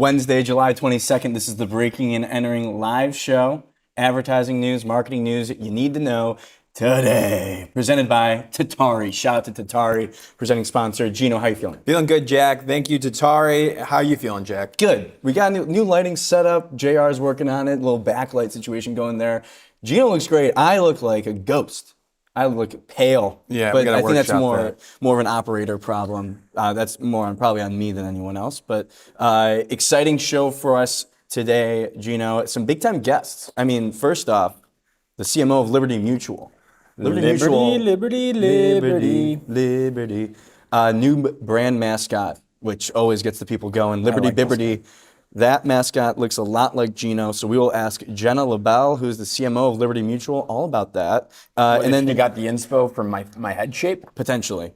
Wednesday, July 22nd. This is the Breaking and Entering live show. Advertising news, marketing news you need to know today. Presented by Tatari. Shout out to Tatari, presenting sponsor. Gino, how you feeling? Feeling good, Jack. Thank you, Tatari. How you feeling, Jack? Good. We got new lighting set up. JR's working on it. A little backlight situation going there. Gino looks great. I look like a ghost. I look pale. Yeah, but we gotta I think that's workshop more of an operator problem. That's more probably on me than anyone else. But exciting show for us today, Gino. Some big time guests. I mean, first off, the CMO of Liberty Mutual. Liberty. New brand mascot, which always gets the people going. Liberty Biberty. That mascot looks a lot like Gino, so we will ask Jenna Lebel, who's the CMO of Liberty Mutual, all about that. And then you got the inspo from my head shape? Potentially.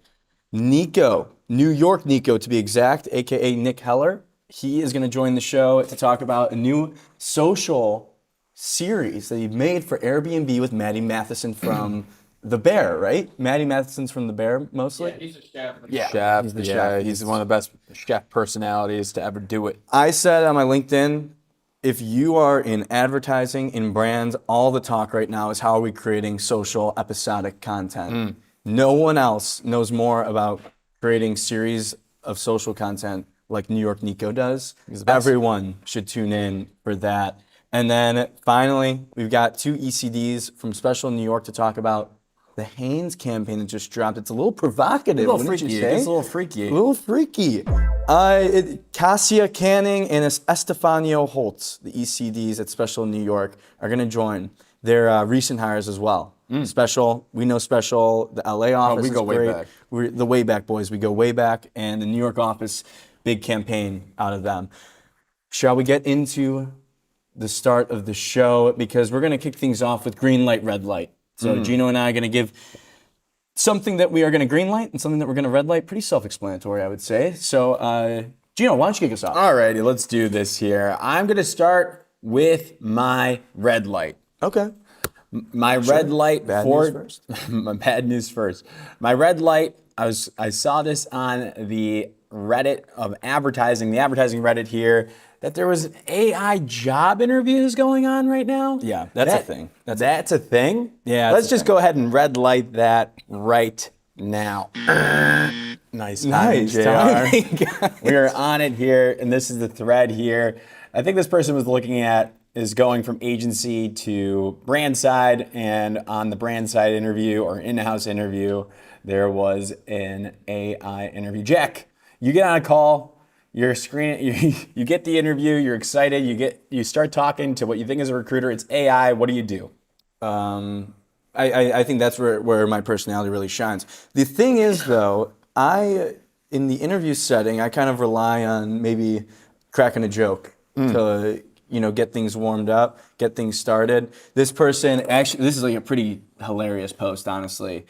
Nico, New York Nico to be exact, aka Nick Heller. He is going to join the show to talk about a new social series that he made for Airbnb with Maddie Matheson from The Bear, right? Maddie Matheson's from The Bear, mostly? Yeah, he's a chef. Yeah, he's the chef. He's one of the best chef personalities to ever do it. I said on my LinkedIn, if you are in advertising, in brands, all the talk right now is how are we creating social episodic content. No one else knows more about creating series of social content like New York Nico does. Everyone should tune in for that. And then finally, we've got two ECDs from Special New York to talk about the Hanes campaign that just dropped. It's a little provocative, wouldn't you say? It's a little freaky. A little freaky. Kasia Canning and Estefanio Holtz, the ECDs at Special New York, are going to join. They're recent hires as well. Special, we know Special, the LA office we go is way great. back. We're the way back boys. We go way back. And the New York office, big campaign out of them. Shall we get into the start of the show? Because we're going to kick things off with green light, red light. So Gino and I are going to give something that we are going to green light and something that we're going to red light. Pretty self-explanatory, I would say. So, Gino, why don't you kick us off? Alrighty, let's do this here. I'm going to start with my red light. Okay. My red light Bad for news first. my bad news first. My red light. I saw this on the Reddit of advertising, the advertising Reddit here, that there was AI job interviews going on right now. Yeah, that's a thing. That's a thing? Yeah, Let's just go ahead and red light that right now. Nice timing, JR. We are on it here, and this is the thread here. I think this person was looking at is going from agency to brand side, and on the brand side interview or in-house interview, there was an AI interview. Jack, you get on a call, you're screening, you get the interview, you're excited, you start talking to what you think is a recruiter, it's AI, what do? I think that's where my personality really shines. The thing is, though, in the interview setting, I kind of rely on maybe cracking a joke to get things warmed up, get things started. This person, actually, this is like a pretty hilarious post, honestly.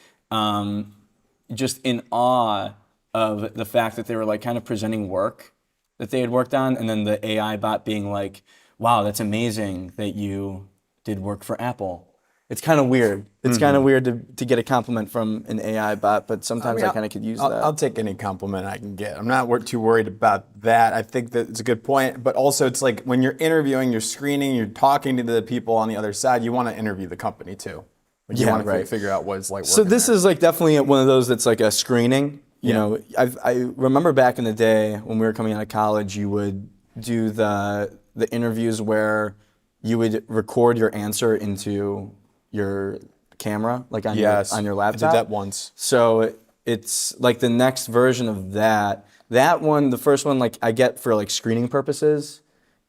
Just in awe of the fact that they were like kind of presenting work that they had worked on, and then the AI bot being like, wow, that's amazing that you did work for Apple. It's kind of weird. It's kind of weird to get a compliment from an AI bot, but sometimes I kind of could use that. I'll take any compliment I can get. I'm not too worried about that. I think that it's a good point, but also it's like when you're interviewing, you're screening, you're talking to the people on the other side, you want to interview the company too. Like you want to figure out what it's like working So this there. is like definitely one of those that's like a screening. You know, I remember back in the day when we were coming out of college, you would do the interviews where you would record your answer into your camera, like on your laptop. I did that once. So it's like the next version of that. That one, the first one, like I get for like screening purposes.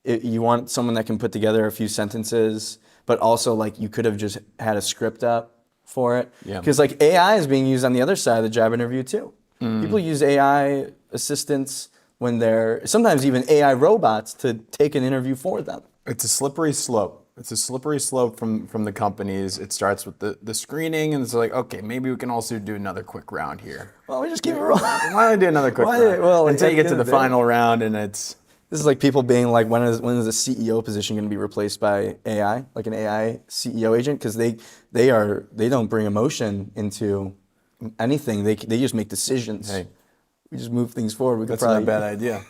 You want someone that can put together a few sentences, but also like you could have just had a script up for it. Yeah. Because like AI is being used on the other side of the job interview too. People use AI assistants when they're, sometimes even AI robots to take an interview for them. It's a slippery slope. It's a slippery slope from the companies. It starts with the screening, and it's like, okay, maybe we can also do another quick round here. Well, we just keep it rolling. Why don't we do another quick round? Well, until you get to the day. final round, and it's... This is like people being like, when is the CEO position going to be replaced by AI, like an AI CEO agent? Because they don't bring emotion into anything. They just make decisions. Hey, we just move things forward. That's not a bad idea.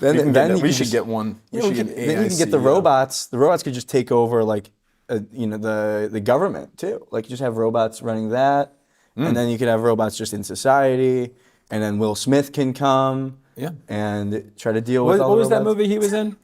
We should get one. Then you can get the robots. The robots could just take over like, the government too. Like you just have robots running that, and then you could have robots just in society, and then Will Smith can come. Yeah. And try to deal with all the What was that robots. movie he was in?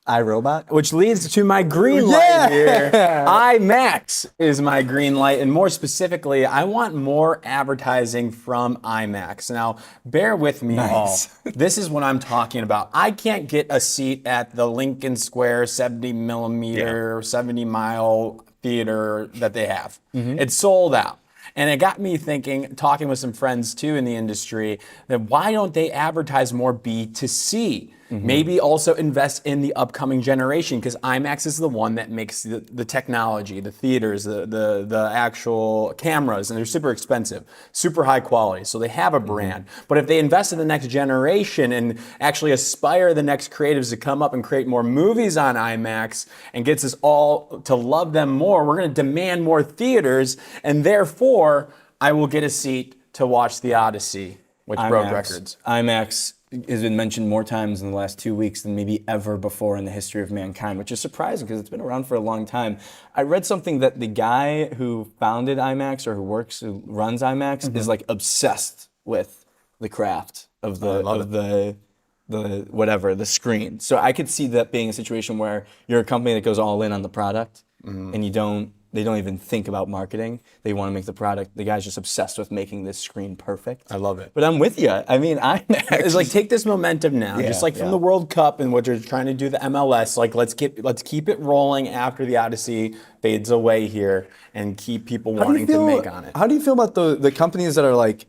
iRobot. Which leads to my green light here. IMAX is my green light, and more specifically, I want more advertising from IMAX. Now, bear with me all. This is what I'm talking about. I can't get a seat at the Lincoln Square 70 millimeter, 70 mile theater that they have. It's sold out. And it got me thinking, talking with some friends too in the industry, that why don't they advertise more B2C? Maybe also invest in the upcoming generation, because IMAX is the one that makes the technology, the theaters, the actual cameras, and they're super expensive, super high quality. So they have a brand. But if they invest in the next generation and actually aspire the next creatives to come up and create more movies on IMAX and gets us all to love them more, we're going to demand more theaters, and therefore I will get a seat to watch The Odyssey, which broke records. IMAX has been mentioned more times in the last 2 weeks than maybe ever before in the history of mankind, which is surprising because it's been around for a long time. I read something that the guy who founded IMAX or who runs IMAX is like obsessed with the craft of the screen. So I could see that being a situation where you're a company that goes all in on the product and they don't even think about marketing. They want to make the product. The guy's just obsessed with making this screen perfect. I love it. But I'm with you. I mean, IMAX. It's like, take this momentum now, just like from the World Cup and what you're trying to do the MLS. Like, let's keep it rolling after the Odyssey fades away here, and keep people wanting to make on it. How do you feel about the companies that are like,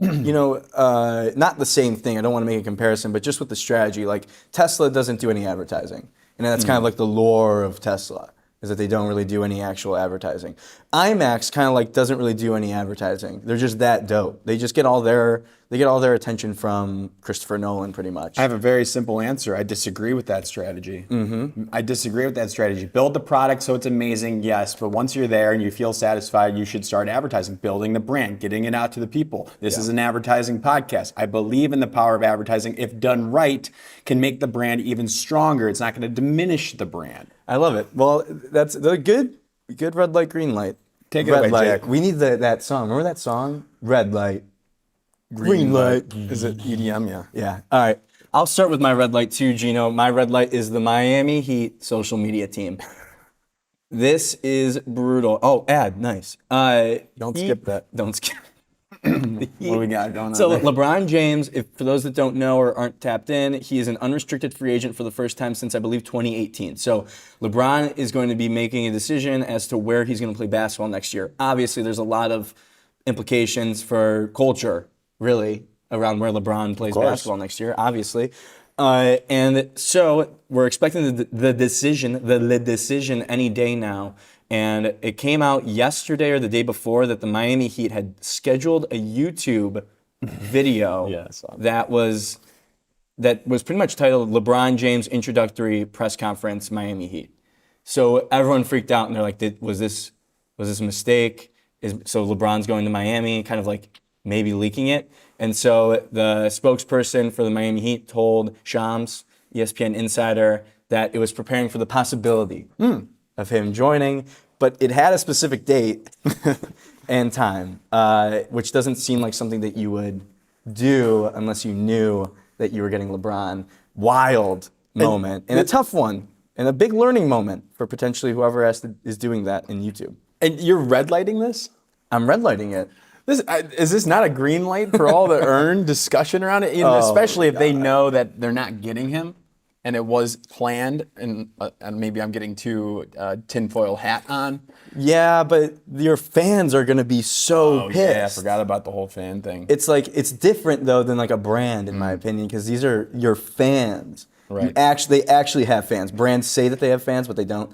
not the same thing? I don't want to make a comparison, but just with the strategy. Like Tesla doesn't do any advertising, and that's kind of like the lore of Tesla, is that they don't really do any actual advertising. IMAX kind of like doesn't really do any advertising. They're just that dope. They just get all their attention from Christopher Nolan, pretty much. I have a very simple answer. I disagree with that strategy. I disagree with that strategy. Build the product so it's amazing, yes, but once you're there and you feel satisfied, you should start advertising, building the brand, getting it out to the people. This is an advertising podcast. I believe in the power of advertising. If done right, can make the brand even stronger. It's not going to diminish the brand. I love it. Well, that's the good red light, green light. Take it red away, light. Jack. We need that song. Remember that song? Red light, green light. Is it EDM? Yeah. Yeah. All right. I'll start with my red light too, Gino. My red light is the Miami Heat social media team. This is brutal. Oh, ad. Nice. Don't skip that. Don't skip. What do we got going on So there? LeBron James, for those that don't know or aren't tapped in, he is an unrestricted free agent for the first time since, I believe, 2018. So LeBron is going to be making a decision as to where he's going to play basketball next year. Obviously, there's a lot of implications for culture, really, around where LeBron plays basketball next year, obviously. And so we're expecting the decision any day now. And it came out yesterday or the day before that the Miami Heat had scheduled a YouTube video that was pretty much titled LeBron James Introductory Press Conference Miami Heat. So everyone freaked out and they're like, was this a mistake? So LeBron's going to Miami, kind of like maybe leaking it. And so the spokesperson for the Miami Heat told Shams, ESPN insider, that it was preparing for the possibility of him joining, but it had a specific date and time, which doesn't seem like something that you would do unless you knew that you were getting LeBron. Wild moment, and a tough one, and a big learning moment for potentially whoever is doing that in YouTube. And you're red lighting this? I'm red lighting it. Is this not a green light for all the earned discussion around it? Especially if they know that they're not getting him, and it was planned, and maybe I'm getting too tinfoil hat on. Yeah, but your fans are gonna be so pissed. Yeah, I forgot about the whole fan thing. It's like, it's different though than like a brand, in my opinion, because these are your fans. Right. They actually have fans. Brands say that they have fans, but they don't.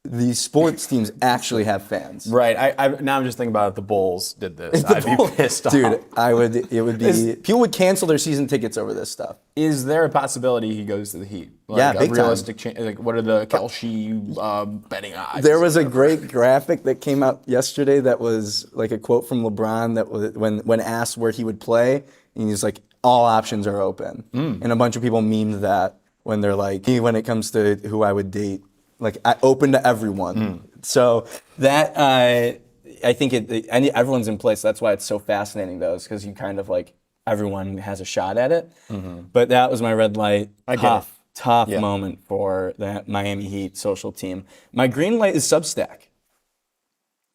These sports teams actually have fans. Right. Now I'm just thinking about if the Bulls did this. I'd be pissed off. Dude, people would cancel their season tickets over this stuff. Is there a possibility he goes to the Heat? Like Yeah, big a realistic like, what are the Kelce betting odds? There was a great graphic that came out yesterday that was like a quote from LeBron that was when asked where he would play, and he's like, all options are open. And a bunch of people memed that when they're like, when it comes to who I would date, like open to everyone. So that I think everyone's in place. That's why it's so fascinating, though, is because you kind of like everyone has a shot at it. But that was my red light. Tough moment for the Miami Heat social team. My green light is Substack.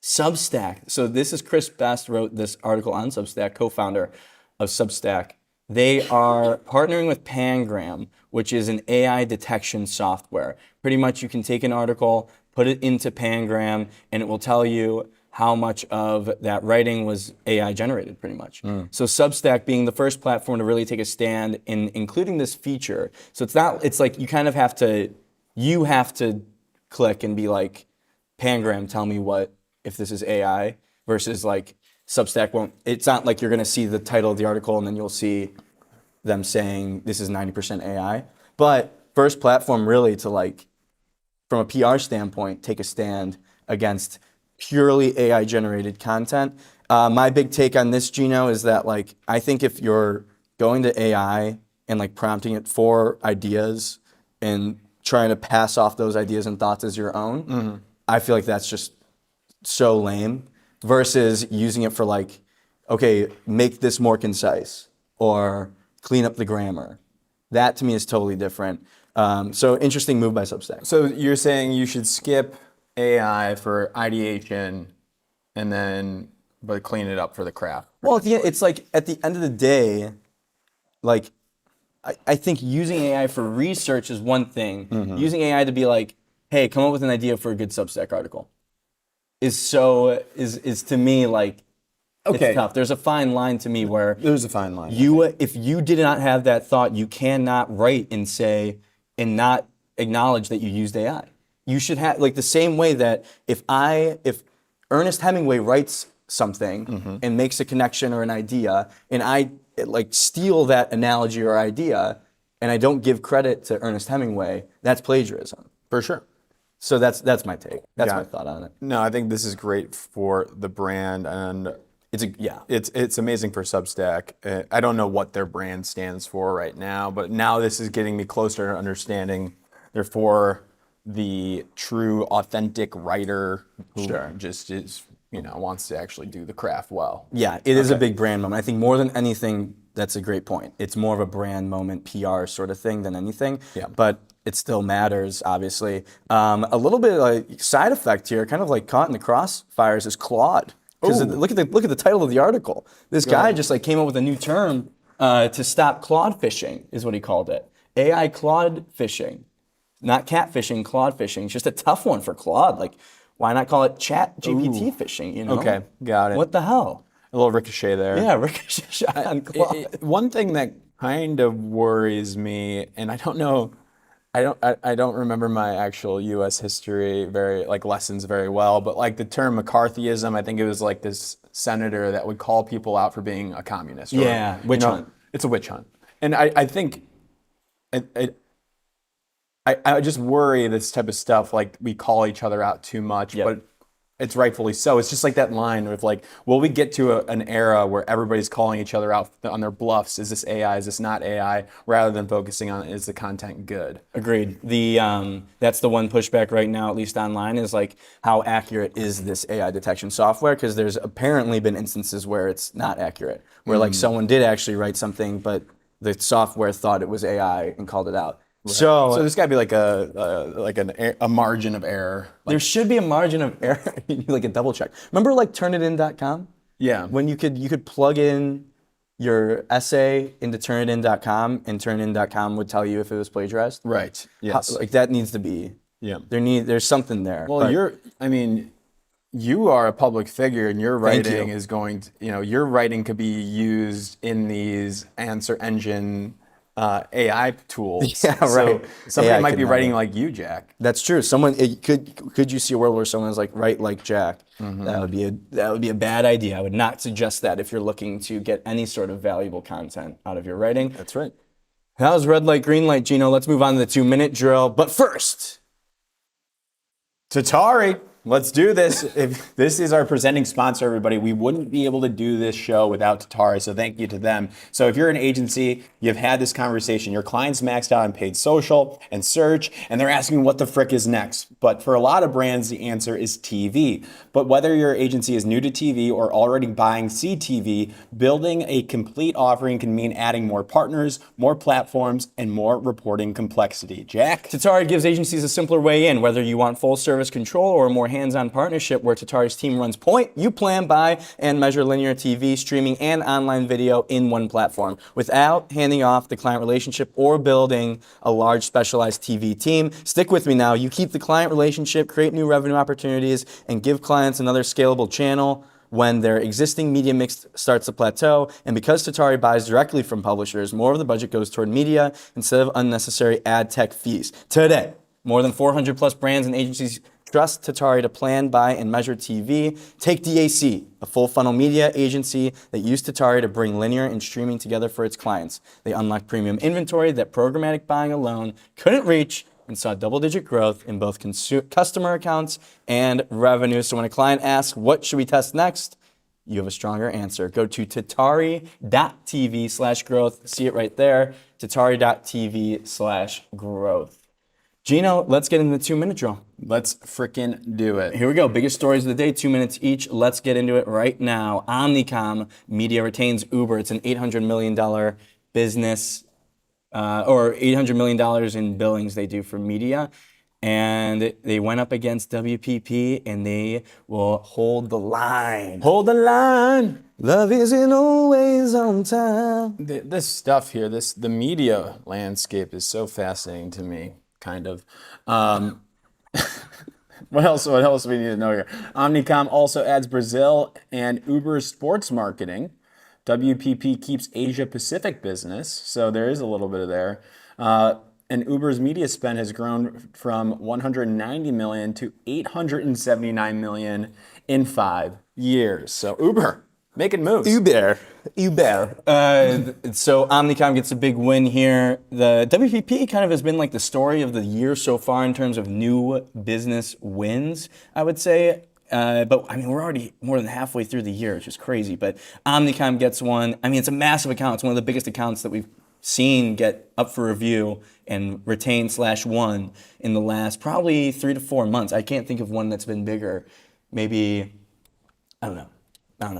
So this is Chris Best wrote this article on Substack, co-founder of Substack. They are partnering with Pangram, which is an AI detection software. Pretty much you can take an article, put it into Pangram, and it will tell you how much of that writing was AI generated, pretty much. So Substack being the first platform to really take a stand in including this feature. So it's like you kind of have to click and be like, Pangram, tell me if this is AI, versus like Substack won't. It's not like you're gonna see the title of the article and then you'll see them saying this is 90% AI. But first platform really to like, from a PR standpoint, take a stand against purely AI generated content. My big take on this, Gino, is that like I think if you're going to AI and like prompting it for ideas and trying to pass off those ideas and thoughts as your own, I feel like that's just so lame versus using it for like, okay, make this more concise or clean up the grammar. That to me is totally different. So interesting move by Substack. So you're saying you should skip AI for ideation but clean it up for the craft. Well, it's like at the end of the day, like I think using AI for research is one thing. Using AI to be like, hey, come up with an idea for a good Substack article is to me like, it's tough. There's a fine line to me where there's a fine line. If you did not have that thought, you cannot write and say and not acknowledge that you used AI. You should have like the same way that if Ernest Hemingway writes something and makes a connection or an idea, and I like steal that analogy or idea, and I don't give credit to Ernest Hemingway, that's plagiarism. For sure. So that's my take. That's my thought on it. No, I think this is great for the brand, and it's amazing for Substack. I don't know what their brand stands for right now, but now this is getting me closer to understanding. They're for the true, authentic writer who just is, wants to actually do the craft well. Yeah, it is a big brand moment. I think more than anything, that's a great point. It's more of a brand moment, PR sort of thing than anything. Yeah. But it still matters, obviously. A little bit of like side effect here, kind of like caught in the crossfires, is Claude. Because look at the title of the article. This guy just like came up with a new term to stop Claude fishing, is what he called it. AI Claude fishing. Not catfishing, Claude fishing. It's just a tough one for Claude. Like, why not call it Chat GPT fishing? Okay, got it. What the hell? A little ricochet there. Yeah, ricochet shot on Claude. One thing that kind of worries me, and I don't know, I don't remember my actual U.S. history lessons very well, but like the term McCarthyism, I think it was like this senator that would call people out for being a communist. Yeah, witch hunt. It's a witch hunt, and I think. I just worry this type of stuff, like we call each other out too much, but it's rightfully so. It's just like that line of like, will we get to an era where everybody's calling each other out on their bluffs? Is this AI? Is this not AI? Rather than focusing on, is the content good? Agreed. That's the one pushback right now, at least online, is like, how accurate is this AI detection software? Because there's apparently been instances where it's not accurate, where like someone did actually write something, but the software thought it was AI and called it out. Right. So there's got to be like a margin of error. There should be a margin of error, like a double check. Remember like turnitin.com? Yeah. When you could plug in your essay into turnitin.com and turnitin.com would tell you if it was plagiarized. Right. Yes. Like that needs to be. Yeah. There's something there. Well, you are a public figure, and your writing is going to, your writing could be used in these answer engine AI tools. Yeah, right. So somebody might be writing like you, Jack. That's true. Could you see a world where someone's like, write like Jack? That would be a bad idea. I would not suggest that if you're looking to get any sort of valuable content out of your writing. That's right. That was red light, green light, Gino. Let's move on to the 2-minute drill. But first, Tatari. Let's do this. If this is our presenting sponsor, everybody, we wouldn't be able to do this show without Tatari, so thank you to them. So if you're an agency, you've had this conversation, your client's maxed out on paid social and search, and they're asking what the frick is next. But for a lot of brands, the answer is TV. But whether your agency is new to TV or already buying CTV, building a complete offering can mean adding more partners, more platforms, and more reporting complexity. Jack? Tatari gives agencies a simpler way in, whether you want full service control or a more hands-on partnership where Tatari's team runs point, you plan, buy, and measure linear TV, streaming, and online video in one platform without handing off the client relationship or building a large specialized TV team. Stick with me now. You keep the client relationship, create new revenue opportunities, and give clients another scalable channel when their existing media mix starts to plateau. And because Tatari buys directly from publishers, more of the budget goes toward media instead of unnecessary ad tech fees. Today, more than 400 plus brands and agencies trust Tatari to plan, buy, and measure TV. Take DAC, a full funnel media agency that used Tatari to bring linear and streaming together for its clients. They unlocked premium inventory that programmatic buying alone couldn't reach and saw double-digit growth in both customer accounts and revenue. So when a client asks, what should we test next? You have a stronger answer. Go to tatari.tv/growth. See it right there, tatari.tv/growth. Gino, let's get into the 2-minute drill. Let's frickin' do it. Here we go. Biggest stories of the day, 2 minutes each. Let's get into it right now. Omnicom Media retains Uber. It's an $800 million business, or $800 million in billings they do for media. And they went up against WPP, and they will hold the line. Hold the line. Love isn't always on time. This stuff here, the media landscape is so fascinating to me. Kind of. What else do we need to know here? Omnicom also adds Brazil and Uber's sports marketing. WPP keeps Asia Pacific business, so there is a little bit of there. And Uber's media spend has grown from 190 million to 879 million in 5 years. So Uber, making moves. Uber. So Omnicom gets a big win here. The WPP kind of has been like the story of the year so far in terms of new business wins, I would say. But I mean, we're already more than halfway through the year, which is crazy. But Omnicom gets one. I mean, it's a massive account. It's one of the biggest accounts that we've seen get up for review and retain/won in the last probably 3 to 4 months. I can't think of one that's been bigger. Maybe, I don't know.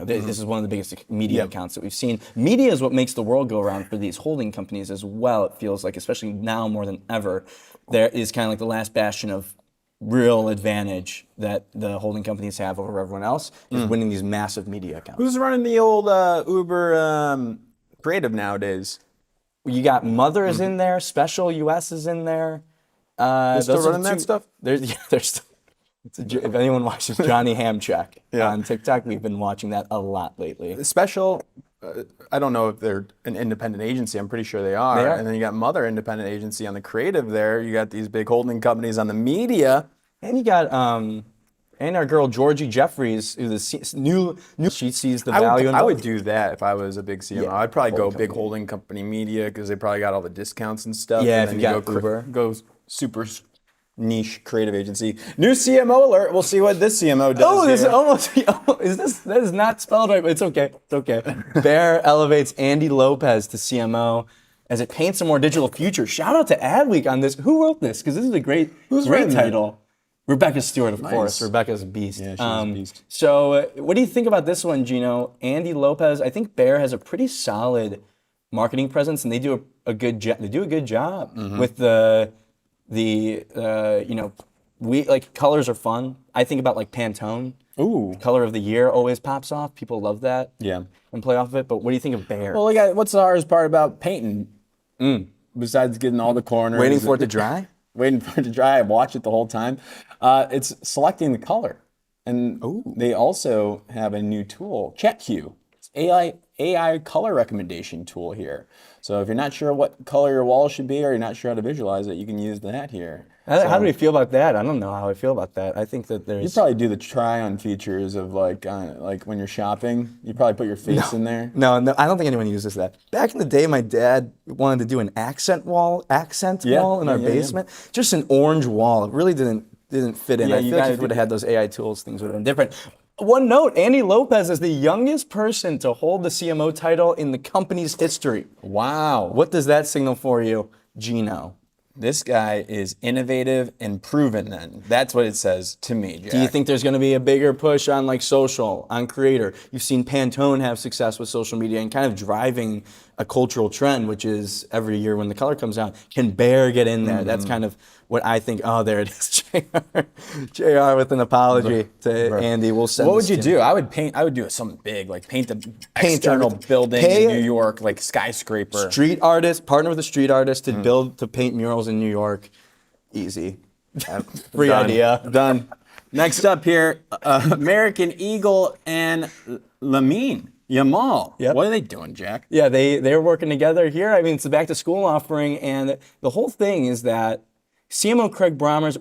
This is one of the biggest media accounts that we've seen. Media is what makes the world go around for these holding companies as well, it feels like, especially now more than ever. There is kind of like the last bastion of real advantage that the holding companies have over everyone else is winning these massive media accounts. Who's running the old Uber creative nowadays? You got Mother is in there, Special US is in there. They're still running that stuff? There's still. If anyone watches Johnny Hamchak on TikTok, we've been watching that a lot lately. Special, I don't know if they're an independent agency. I'm pretty sure they are. They are. And then you got Mother independent agency on the creative there. You got these big holding companies on the media. And you got and our girl Georgie Jeffries, who's new. She sees the value in I both. would do that if I was a big CMO. Yeah, I'd probably go holding big company. holding company media because they probably got all the discounts and stuff. Yeah, and if then you got go Uber. go super niche creative agency. New CMO alert. We'll see what this CMO does. Oh, this is here. almost. That is not spelled right, but it's okay. It's okay. Bear elevates Andy Lopez to CMO as it paints a more digital future. Shout out to Adweek on this. Who wrote this? Because this is a great writing it? title. Rebecca Stewart, of Nice. course. Rebecca's a beast. Yeah, she's a beast. So, what do you think about this one, Gino? Andy Lopez. I think Bear has a pretty solid marketing presence, and they do a good job. They do a good job with we like colors are fun. I think about like Pantone. Ooh. Color of the year always pops off. People love that. Yeah. And play off of it. But what do you think of Bear? Well, what's the hardest part about painting? Besides getting all the corners. Waiting for it to dry? Waiting for it to dry. I watch it the whole time. It's selecting the color. And they also have a new tool, ChatQ. It's AI color recommendation tool here. So if you're not sure what color your wall should be or you're not sure how to visualize it, you can use that here. How do we feel about that? I don't know how I feel about that. I think that there's... You probably do the try-on features of like when you're shopping. You probably put your face in there. No, I don't think anyone uses that. Back in the day, my dad wanted to do an accent wall in our basement. Just an orange wall. It really didn't didn't fit in. Yeah, I you feel like gotta if we would have had those AI tools, things would have been different. One note, Andy Lopez is the youngest person to hold the CMO title in the company's history. Wow. What does that signal for you, Gino? This guy is innovative and proven then. That's what it says to me, Jack. Do you think there's going to be a bigger push on like social, on creator? You've seen Pantone have success with social media and kind of driving a cultural trend, which is every year when the color comes out, can Bear get in there? That's kind of what I think. Oh, there it is, JR. JR with an apology to Andy. We'll send What this would you to do? I would do something big, like paint the external everything. building Pay in New York, like skyscraper. Street artist, partner with a street artist to paint murals in New York. Easy. Free Done. idea. Done. Next up here, American Eagle and Yamal. Yep. What are they doing, Jack? Yeah, they're working together here. I mean, it's a back to school offering, and the whole thing is that CMO Craig Brommer's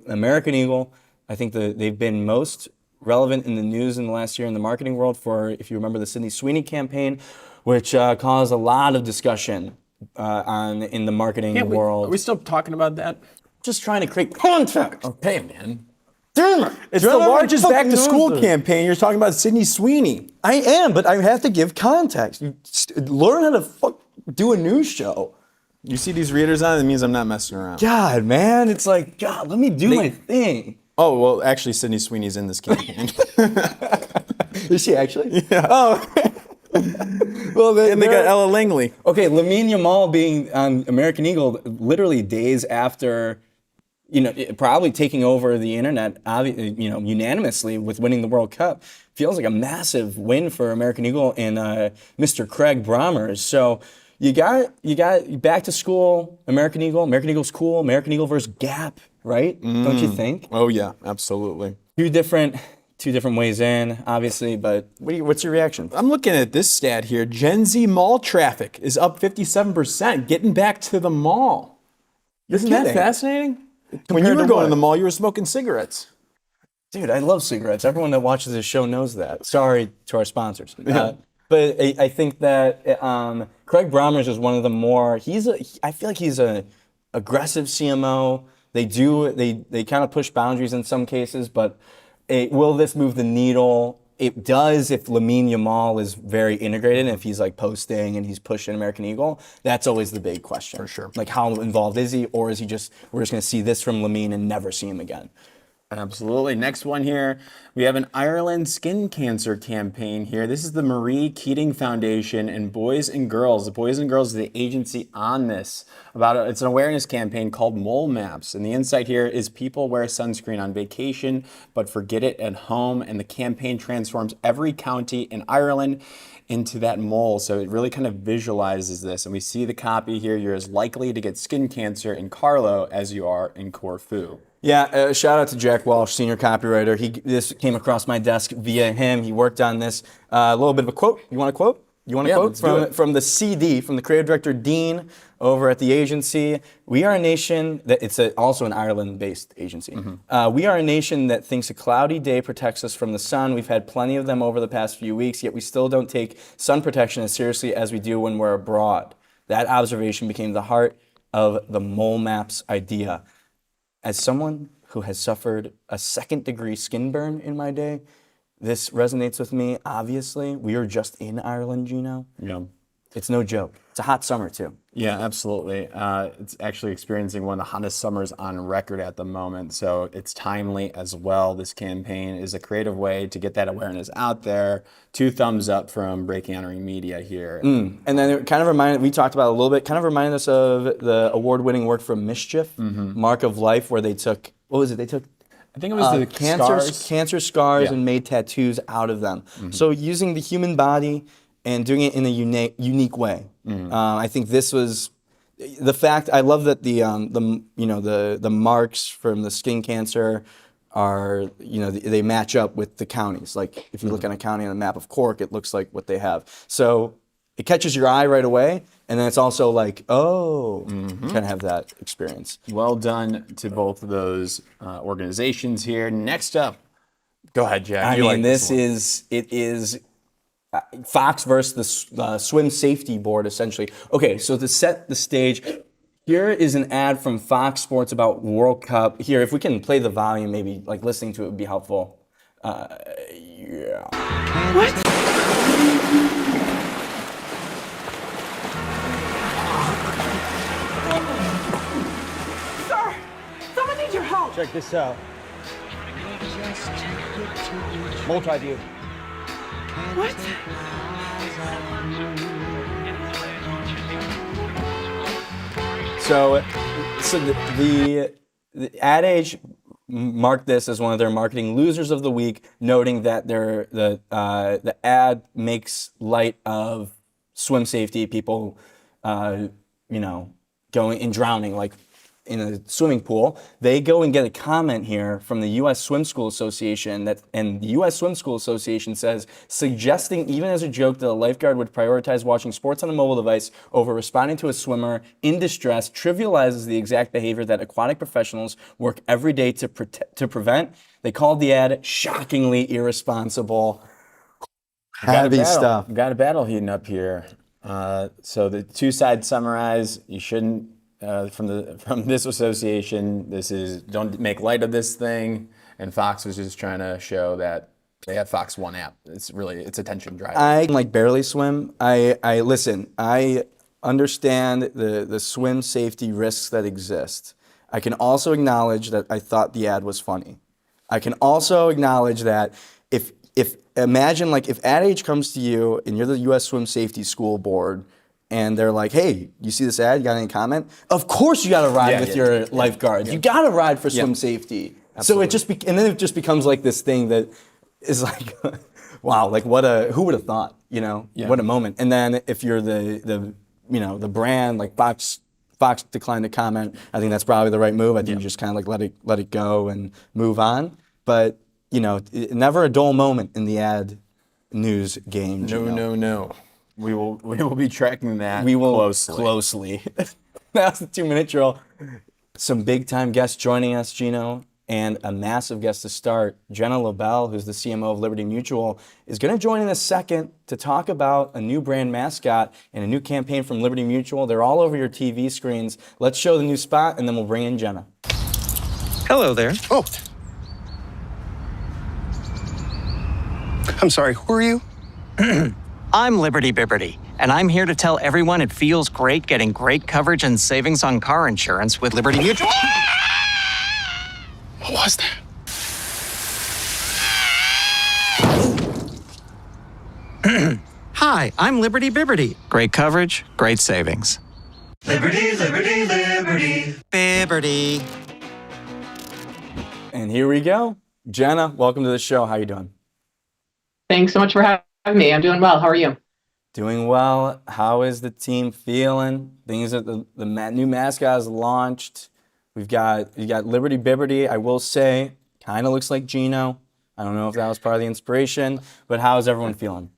American Eagle. I think they've been most relevant in the news in the last year in the marketing world for, if you remember, the Sydney Sweeney campaign, which caused a lot of discussion in the marketing world. Are we still talking about that? Just trying to create context. Okay, man. Damn it. It's the largest back-to-school campaign. You're talking about Sydney Sweeney. I am, but I have to give context. You learn how to do a news show. You see these readers on it, means I'm not messing around. God, man, it's like, God, let me do my thing. Oh, well, actually, Sydney Sweeney's in this campaign. Is she actually? Yeah. Oh. Well, And they got Ella Langley. Okay, Lamine Yamal being on American Eagle literally days after, probably taking over the internet, unanimously with winning the World Cup, feels like a massive win for American Eagle and Mr. Craig Brommers. So you got back to school, American Eagle. American Eagle's cool. American Eagle versus Gap, right? Don't you think? Oh yeah, absolutely. Two different ways in, obviously, but what's your reaction? I'm looking at this stat here. Gen Z mall traffic is up 57%, getting back to the mall. Isn't that fascinating? When you were going to the mall, you were smoking cigarettes. Dude, I love cigarettes. Everyone that watches this show knows that. Sorry to our sponsors. But I think that Craig Brommers is one of the more, I feel like he's an aggressive CMO. They kind of push boundaries in some cases, but will this move the needle? It does if Lamine Yamal is very integrated and if he's like posting and he's pushing American Eagle. That's always the big question. For sure. Like how involved is he, or is he we're just going to see this from Lamine and never see him again? Absolutely. Next one here, we have an Ireland skin cancer campaign here. This is the Marie Keating Foundation and Boys and Girls. The Boys and Girls is the agency on this. It's an awareness campaign called Mole Maps. And the insight here is people wear sunscreen on vacation, but forget it at home. And the campaign transforms every county in Ireland into that mole. So it really kind of visualizes this. And we see the copy here. You're as likely to get skin cancer in Carlo as you are in Corfu. Yeah, shout out to Jack Walsh, senior copywriter. This came across my desk via him. He worked on this. A little bit of a quote. You want a quote? You want a quote from the CD, from the creative director Dean over at the agency? We are a nation that it's also an Ireland-based agency. We are a nation that thinks a cloudy day protects us from the sun. We've had plenty of them over the past few weeks, yet we still don't take sun protection as seriously as we do when we're abroad. That observation became the heart of the Mole Maps idea. As someone who has suffered a second-degree skin burn in my day, this resonates with me, obviously. We were just in Ireland, Gino. Yeah. It's no joke. It's a hot summer, too. Yeah, absolutely. It's actually experiencing one of the hottest summers on record at the moment, so it's timely as well. This campaign is a creative way to get that awareness out there. 2 thumbs up from Breaking Honoring Media here. And then it kind of we talked about it a little bit, kind of reminded us of the award-winning work from Mischief, Mark of Life, where they took, what was it? They took I think it was the cancer scars and made tattoos out of them. So using the human body and doing it in a unique way. I think this was the fact. I love that the marks from the skin cancer are they match up with the counties. Like if you look at a county on a map of Cork, it looks like what they have. So it catches your eye right away, and then it's also like, kind of have that experience. Well done to both of those organizations here. Next up, go ahead, Jack. It is Fox versus the Swim Safety Board, essentially. Okay, so to set the stage, Here is an ad from Fox Sports about World Cup. Here, if we can play the volume, maybe like listening to it would be helpful. Yeah. What? Sir, someone needs your help. Check this out. Multi-view. What? So the Ad Age marked this as one of their marketing losers of the week, noting that the ad makes light of swim safety, people, going and drowning, like in a swimming pool. They go and get a comment here from the U.S. Swim School Association and the U.S. Swim School Association says, suggesting even as a joke that a lifeguard would prioritize watching sports on a mobile device over responding to a swimmer in distress trivializes the exact behavior that aquatic professionals work every day to prevent. They called the ad shockingly irresponsible. Heavy stuff. Got a battle heating up here. So the two sides summarize. You shouldn't. From this association, this is don't make light of this thing, and Fox was just trying to show that they have Fox One app. It's attention driving. I can like barely swim. I listen. I understand the swim safety risks that exist. I can also acknowledge that I thought the ad was funny. I can also acknowledge that if imagine like if Ad Age comes to you and you're the U.S. Swim Safety School Board. And they're like, hey, you see this ad? You got any comment? Of course you got to ride with your lifeguards. You got to ride for swim safety. Absolutely. So and then it just becomes like this thing that is like, wow, like who would have thought? What a moment. And then if you're the brand like Fox declined to comment. I think that's probably the right move. I think you just kind of like let it go and move on. But never a dull moment in the ad news game. No. We will be tracking that closely. That's the 2-minute drill. Some big time guests joining us, Gino, and a massive guest to start. Jenna Lebel, who's the CMO of Liberty Mutual, is going to join in a second to talk about a new brand mascot and a new campaign from Liberty Mutual. They're all over your TV screens. Let's show the new spot, and then we'll bring in Jenna. Hello there. Oh. I'm sorry, who are you? I'm Liberty Biberty, and I'm here to tell everyone it feels great getting great coverage and savings on car insurance with Liberty Mutual. What was that? Hi, I'm Liberty Biberty. Great coverage, great savings. Liberty, liberty, liberty. Biberty. And here we go. Jenna, welcome to the show. How you doing? Thanks so much for having me. I'm doing well. How are you? Doing well. How is the team feeling? Things that the new mascot is launched. You got Liberty Biberty. I will say, kind of looks like Gino. I don't know if that was part of the inspiration, but how is everyone feeling?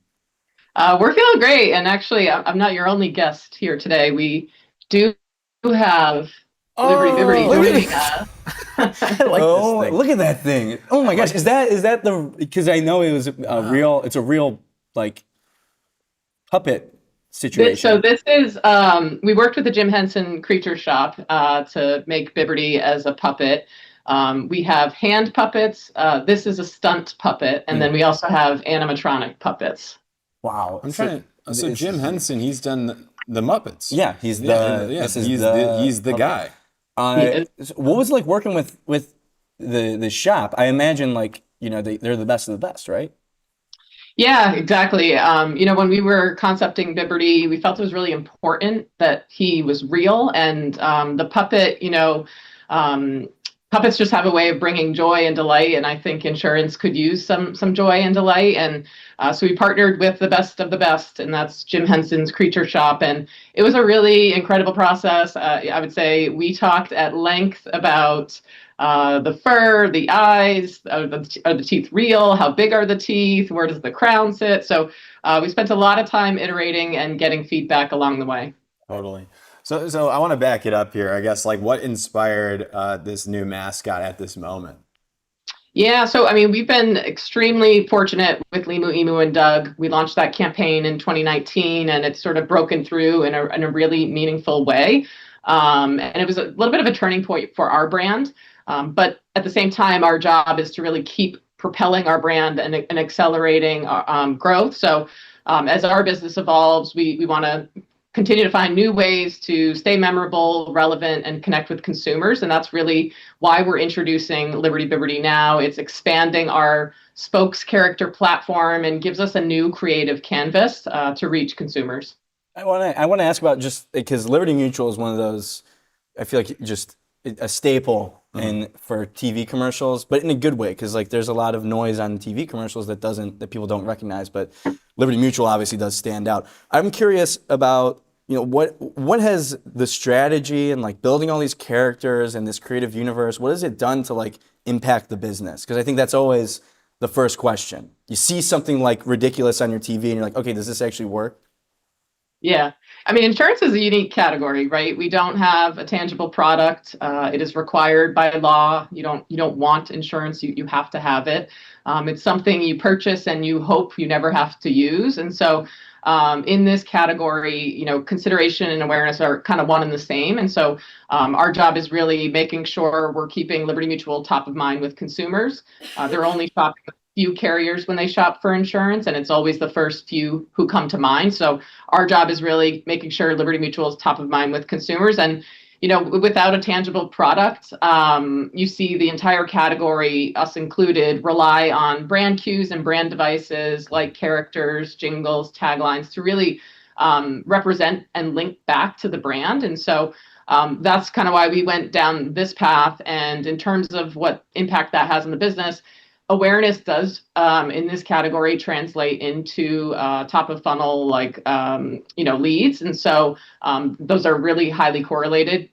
We're feeling great. And actually, I'm not your only guest here today. We do have Liberty Biberty joining us. I like this thing. Look at that thing. Oh my gosh. Is that because I know it was it's a real like puppet situation. So this is, we worked with the Jim Henson Creature Shop to make Biberty as a puppet. We have hand puppets. This is a stunt puppet. And then we also have animatronic puppets. Wow. So Jim Henson, he's done the Muppets. Yeah, he's the guy. What was it like working with the shop? I imagine they're the best of the best, right? Yeah, exactly. When we were concepting Biberty, we felt it was really important that he was real, and the puppet, puppets just have a way of bringing joy and delight, and I think insurance could use some joy and delight, and so we partnered with the best of the best, and that's Jim Henson's Creature Shop, and it was a really incredible process. I would say we talked at length about the fur, the eyes, are the teeth real? How big are the teeth? Where does the crown sit? So we spent a lot of time iterating and getting feedback along the way. Totally. So I want to back it up here. I guess what inspired this new mascot at this moment? Yeah, so we've been extremely fortunate with Limu, Emu, and Doug. We launched that campaign in 2019, and it's sort of broken through in a really meaningful way. And it was a little bit of a turning point for our brand. But at the same time, our job is to really keep propelling our brand and accelerating growth. So as our business evolves, we want to continue to find new ways to stay memorable, relevant, and connect with consumers. And that's really why we're introducing Liberty Biberty now. It's expanding our spokes character platform and gives us a new creative canvas to reach consumers. I want to ask about, just because Liberty Mutual is one of those, I feel like just a staple for TV commercials, but in a good way, because like there's a lot of noise on TV commercials that people don't recognize, but Liberty Mutual obviously does stand out. I'm curious about, what has the strategy and like building all these characters and this creative universe, what has it done to like impact the business? Because I think that's always the first question. You see something like ridiculous on your TV and you're like, okay, does this actually work? Yeah. I mean, insurance is a unique category, right? We don't have a tangible product. It is required by law. You don't want insurance. You have to have it. It's something you purchase and you hope you never have to use. And so in this category, consideration and awareness are kind of one and the same. And so our job is really making sure we're keeping Liberty Mutual top of mind with consumers. They're only shopping with few carriers when they shop for insurance, and it's always the first few who come to mind. So our job is really making sure Liberty Mutual is top of mind with consumers. And without a tangible product, you see the entire category, us included, rely on brand cues and brand devices like characters, jingles, taglines to really represent and link back to the brand. And so that's kind of why we went down this path. And in terms of what impact that has on the business, awareness does in this category translate into top of funnel leads, and so those are really highly correlated.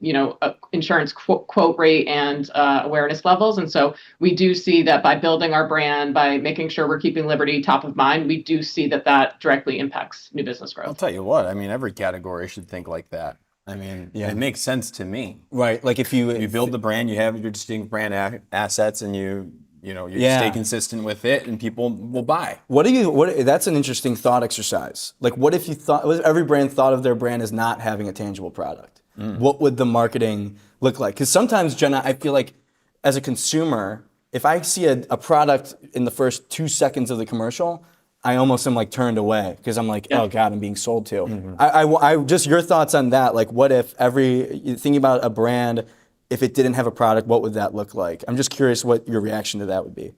Insurance quote rate and awareness levels, and so we do see that by building our brand, by making sure we're keeping Liberty top of mind, we do see that directly impacts new business growth. I'll tell you what. I mean, every category should think like that. I mean, It makes sense to me. Right, like if you build the brand, you have your distinct brand assets, and you stay consistent with it, and people will buy. That's an interesting thought exercise. Like, what if every brand thought of their brand as not having a tangible product? What would the marketing look like? Because sometimes, Jenna, I feel like as a consumer, if I see a product in the first 2 seconds of the commercial, I almost am like turned away because I'm like, oh God, I'm being sold to. Mm-hmm. I just your thoughts on that. Like, what if thinking about a brand, if it didn't have a product, what would that look like? I'm just curious what your reaction to that would be.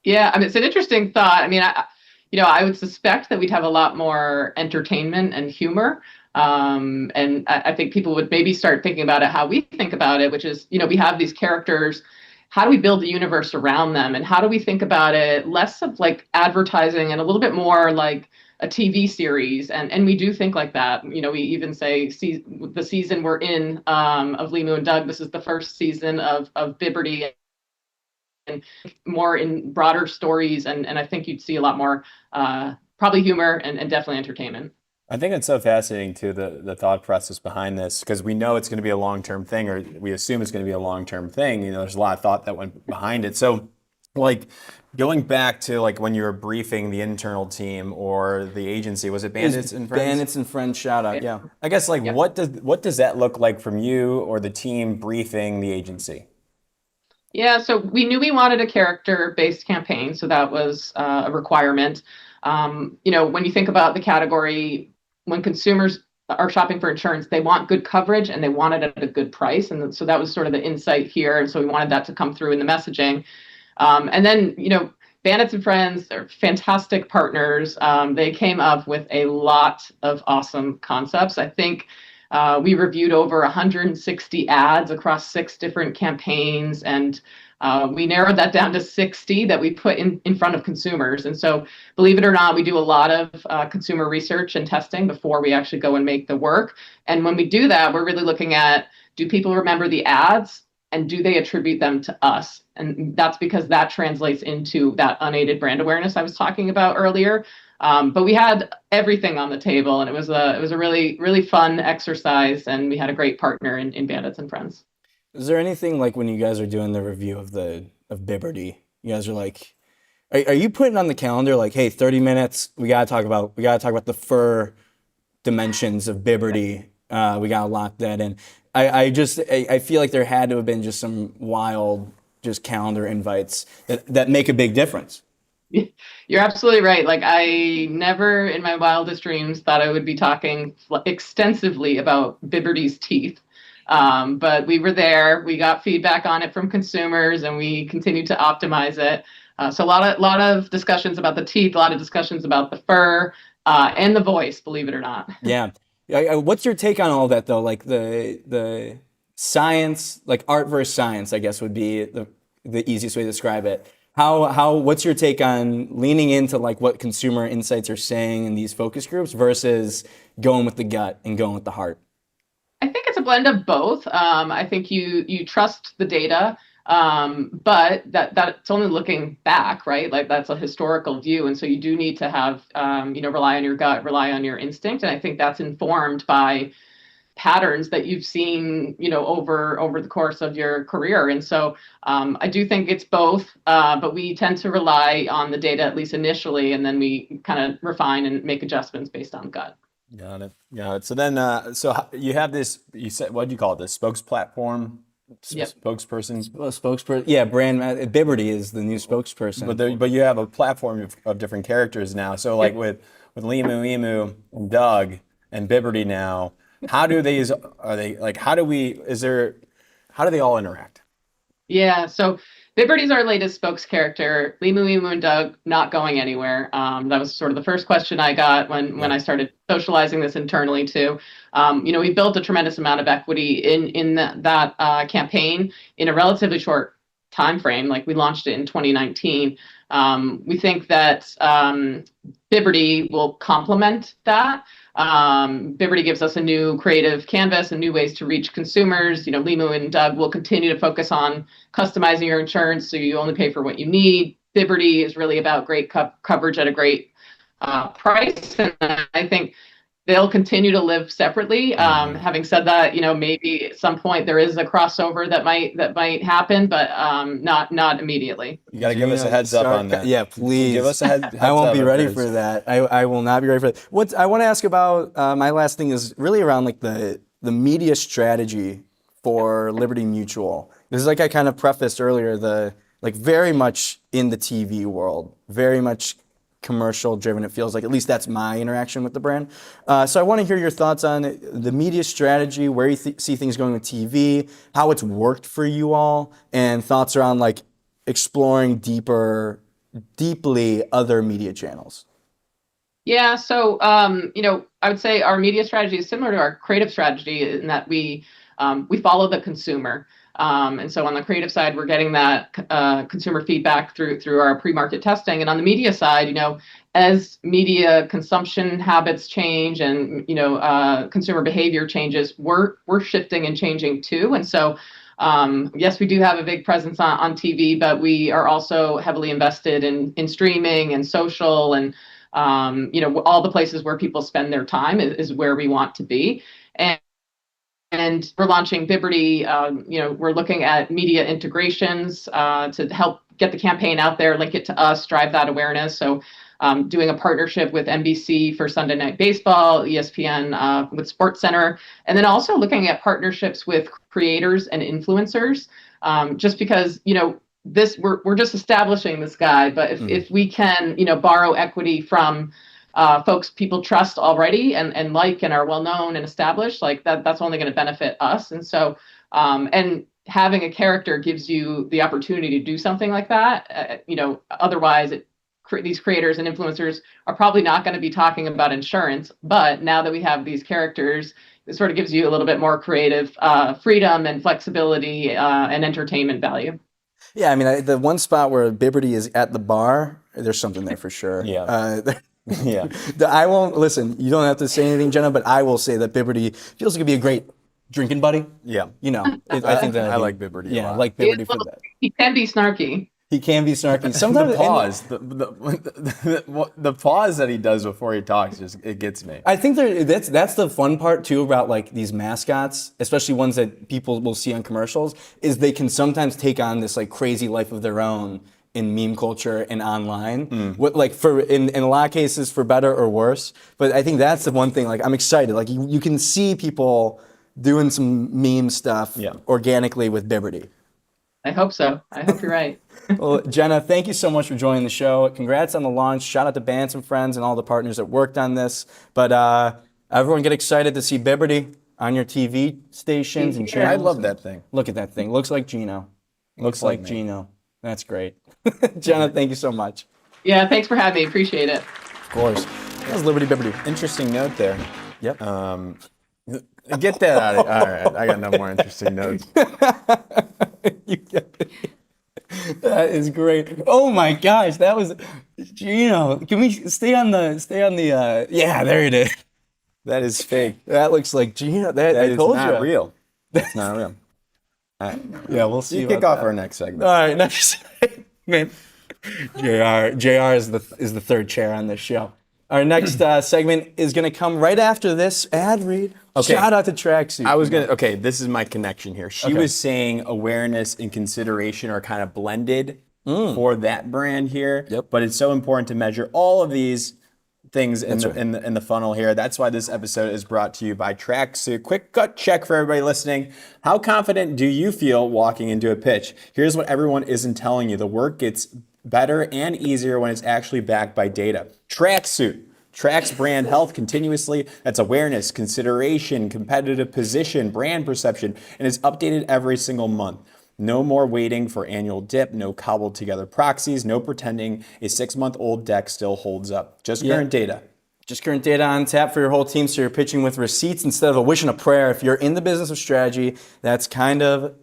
Yeah, I mean, it's an interesting thought. I mean, I would suspect that we'd have a lot more entertainment and humor. And I think people would maybe start thinking about it how we think about it, which is, we have these characters. How do we build the universe around them? And how do we think about it less of like advertising and a little bit more like a TV series, and we do think like that. We even say the season we're in of Limu and Doug. This is the first season of Biberty, and more in broader stories, and I think you'd see a lot more probably humor and definitely entertainment. I think it's so fascinating too, the thought process behind this, because we know it's going to be a long-term thing, or we assume it's going to be a long-term thing. There's a lot of thought that went behind it. So, like, going back to like when you were briefing the internal team or the agency, was it Bandits and Friends? Bandits and Friends, shout out, yeah. I guess what does that look like from you or the team briefing the agency? Yeah, so we knew we wanted a character-based campaign, so that was a requirement. When you think about the category, when consumers are shopping for insurance, they want good coverage and they want it at a good price, and so that was sort of the insight here. And so we wanted that to come through in the messaging. And then, Bandits and Friends are fantastic partners. They came up with a lot of awesome concepts. I think we reviewed over 160 ads across 6 different campaigns, and we narrowed that down to 60 that we put in front of consumers. And so, believe it or not, we do a lot of consumer research and testing before we actually go and make the work. And when we do that, we're really looking at, do people remember the ads? And do they attribute them to us? And that's because that translates into that unaided brand awareness I was talking about earlier. But we had everything on the table, and it was a really, really fun exercise, and we had a great partner in Bandits and Friends. Is there anything like when you guys are doing the review of Biberty, you guys are like, are you putting on the calendar like, hey, 30 minutes, we gotta talk about the fur dimensions of Biberty? We gotta lock that in. I feel like there had to have been just some wild just calendar invites that make a big difference. You're absolutely right. Like, I never in my wildest dreams thought I would be talking extensively about Biberty's teeth. But we were there, we got feedback on it from consumers, and we continued to optimize it. So a lot of discussions about the teeth, a lot of discussions about the fur, and the voice, believe it or not. Yeah. What's your take on all that though? Like the science, like art versus science, I guess would be the easiest way to describe it. What's your take on leaning into like what consumer insights are saying in these focus groups versus going with the gut and going with the heart? I think it's a blend of both. I think you trust the data, but that's only looking back, right? Like, that's a historical view, and so you do need to have rely on your gut, rely on your instinct, and I think that's informed by patterns that you've seen, over the course of your career. And so I do think it's both, but we tend to rely on the data, at least initially, and then we kind of refine and make adjustments based on gut. Got it. So then, you have this, you said, what do you call it? This spokes platform? Yep. Spokesperson? Spokesperson. Yeah, brand Biberty is the new spokesperson. But you have a platform of different characters now. So like with Limu, Emu, and Doug, and Biberty now, how do they all interact? Yeah, so Biberty's our latest spokes character. Limu, Emu, and Doug not going anywhere. That was sort of the first question I got when I started socializing this internally too. We built a tremendous amount of equity in that campaign in a relatively short time frame. Like, we launched it in 2019. We think that Biberty will complement that. Biberty gives us a new creative canvas and new ways to reach consumers. Limu and Doug will continue to focus on customizing your insurance so you only pay for what you need. Biberty is really about great coverage at a great price, and I think they'll continue to live separately. Having said that, maybe at some point there is a crossover that might happen, but not immediately. You got to give us a heads up on that. Yeah, please. Give us a heads up. I won't be ready for that. I will not be ready for that. What I want to ask about, my last thing is really around like the media strategy for Liberty Mutual. This is like I kind of prefaced earlier, very much in the TV world, very much commercial driven, it feels like. At least that's my interaction with the brand. So I want to hear your thoughts on the media strategy, where you see things going with TV, how it's worked for you all, and thoughts around like exploring deeply other media channels. Yeah, so I would say our media strategy is similar to our creative strategy in that we follow the consumer. And so on the creative side, we're getting that consumer feedback through our pre-market testing. And on the media side, as media consumption habits change and, consumer behavior changes, we're shifting and changing too. And so, yes, we do have a big presence on TV, but we are also heavily invested in streaming and social and, all the places where people spend their time is where we want to be. And we're launching Biberty. We're looking at media integrations to help get the campaign out there, link it to us, drive that awareness. So doing a partnership with NBC for Sunday Night Baseball, ESPN with SportsCenter, and then also looking at partnerships with creators and influencers. Just because, we're just establishing this guy, but if we can, borrow equity from folks people trust already and like and are well known and established, like that's only going to benefit us. And so and having a character gives you the opportunity to do something like that. Otherwise these creators and influencers are probably not going to be talking about insurance, but now that we have these characters, it sort of gives you a little bit more creative freedom and flexibility and entertainment value. Yeah, I mean, the one spot where Biberty is at the bar, there's something there for sure. Yeah. Yeah. I won't listen. You don't have to say anything, Jenna, but I will say that Biberty feels like it'd be a great drinking buddy. Yeah. I think that I like Biberty. Yeah, a lot. I like Biberty for that. He can be snarky. He can be snarky. Sometimes the pause, the pause that he does before he talks, it gets me. I think that's the fun part too about like these mascots, especially ones that people will see on commercials, is they can sometimes take on this like crazy life of their own in meme culture and online. What like for in a lot of cases for better or worse. But I think that's the one thing. Like I'm excited. Like you can see people doing some meme stuff organically with Biberty. I hope so. I hope you're right. Well, Jenna, thank you so much for joining the show. Congrats on the launch. Shout out to Bands and Friends and all the partners that worked on this. But everyone get excited to see Biberty on your TV stations and channels. I love that thing. Look at that thing. Looks like Gino. Looks like Gino. That's great. Jenna, thank you so much. Yeah, thanks for having me. Appreciate it. Of course. That was Liberty Biberty. Interesting note there. Yep. Get that out of All right, I got no more interesting notes. You get it. That is great. Oh my gosh, that was Gino. Can we stay on the yeah, there it is. That is fake. That looks like Gino. That I is told not you. real. That's not real. All right. Yeah, we'll see. You kick off our next segment. All right, next segment. JR is the third chair on this show. Our next segment is going to come right after this ad read. Okay. Shout out to Tracksuit. Okay, this is my connection here. She was saying awareness and consideration are kind of blended for that brand here. Yep. But it's so important to measure all of these things in the funnel here. That's why this episode is brought to you by Tracksuit. Quick gut check for everybody listening. How confident do you feel walking into a pitch? Here's what everyone isn't telling you. The work gets better and easier when it's actually backed by data. Tracksuit tracks brand health continuously. That's awareness, consideration, competitive position, brand perception, and is updated every single month. No more waiting for annual dip, no cobbled together proxies, no pretending a 6-month-old deck still holds up. Just current data. Just current data on tap for your whole team, so you're pitching with receipts instead of a wish and a prayer. If you're in the business of strategy, that's kind of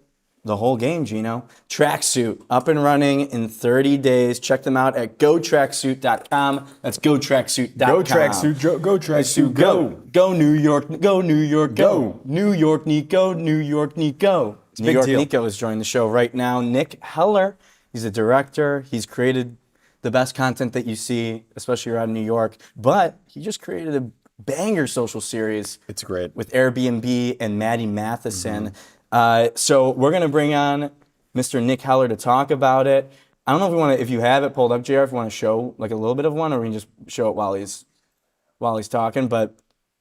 the whole game, Gino. Tracksuit, up and running in 30 days. Check them out at gotracksuit.com. That's gotracksuit.com. Go Tracksuit, go Tracksuit, go. Go New York, go New York, go. New York, Nico, New York, Nico. New York, Nico is joining the show right now. Nick Heller, he's a director. He's created the best content that you see, especially around New York. But he just created a banger social series. It's great. With Airbnb and Maddie Matheson. So we're gonna bring on Mr. Nick Heller to talk about it. I don't know if you have it pulled up, JR, if you want to show like a little bit of one, or we can just show it while he's talking. But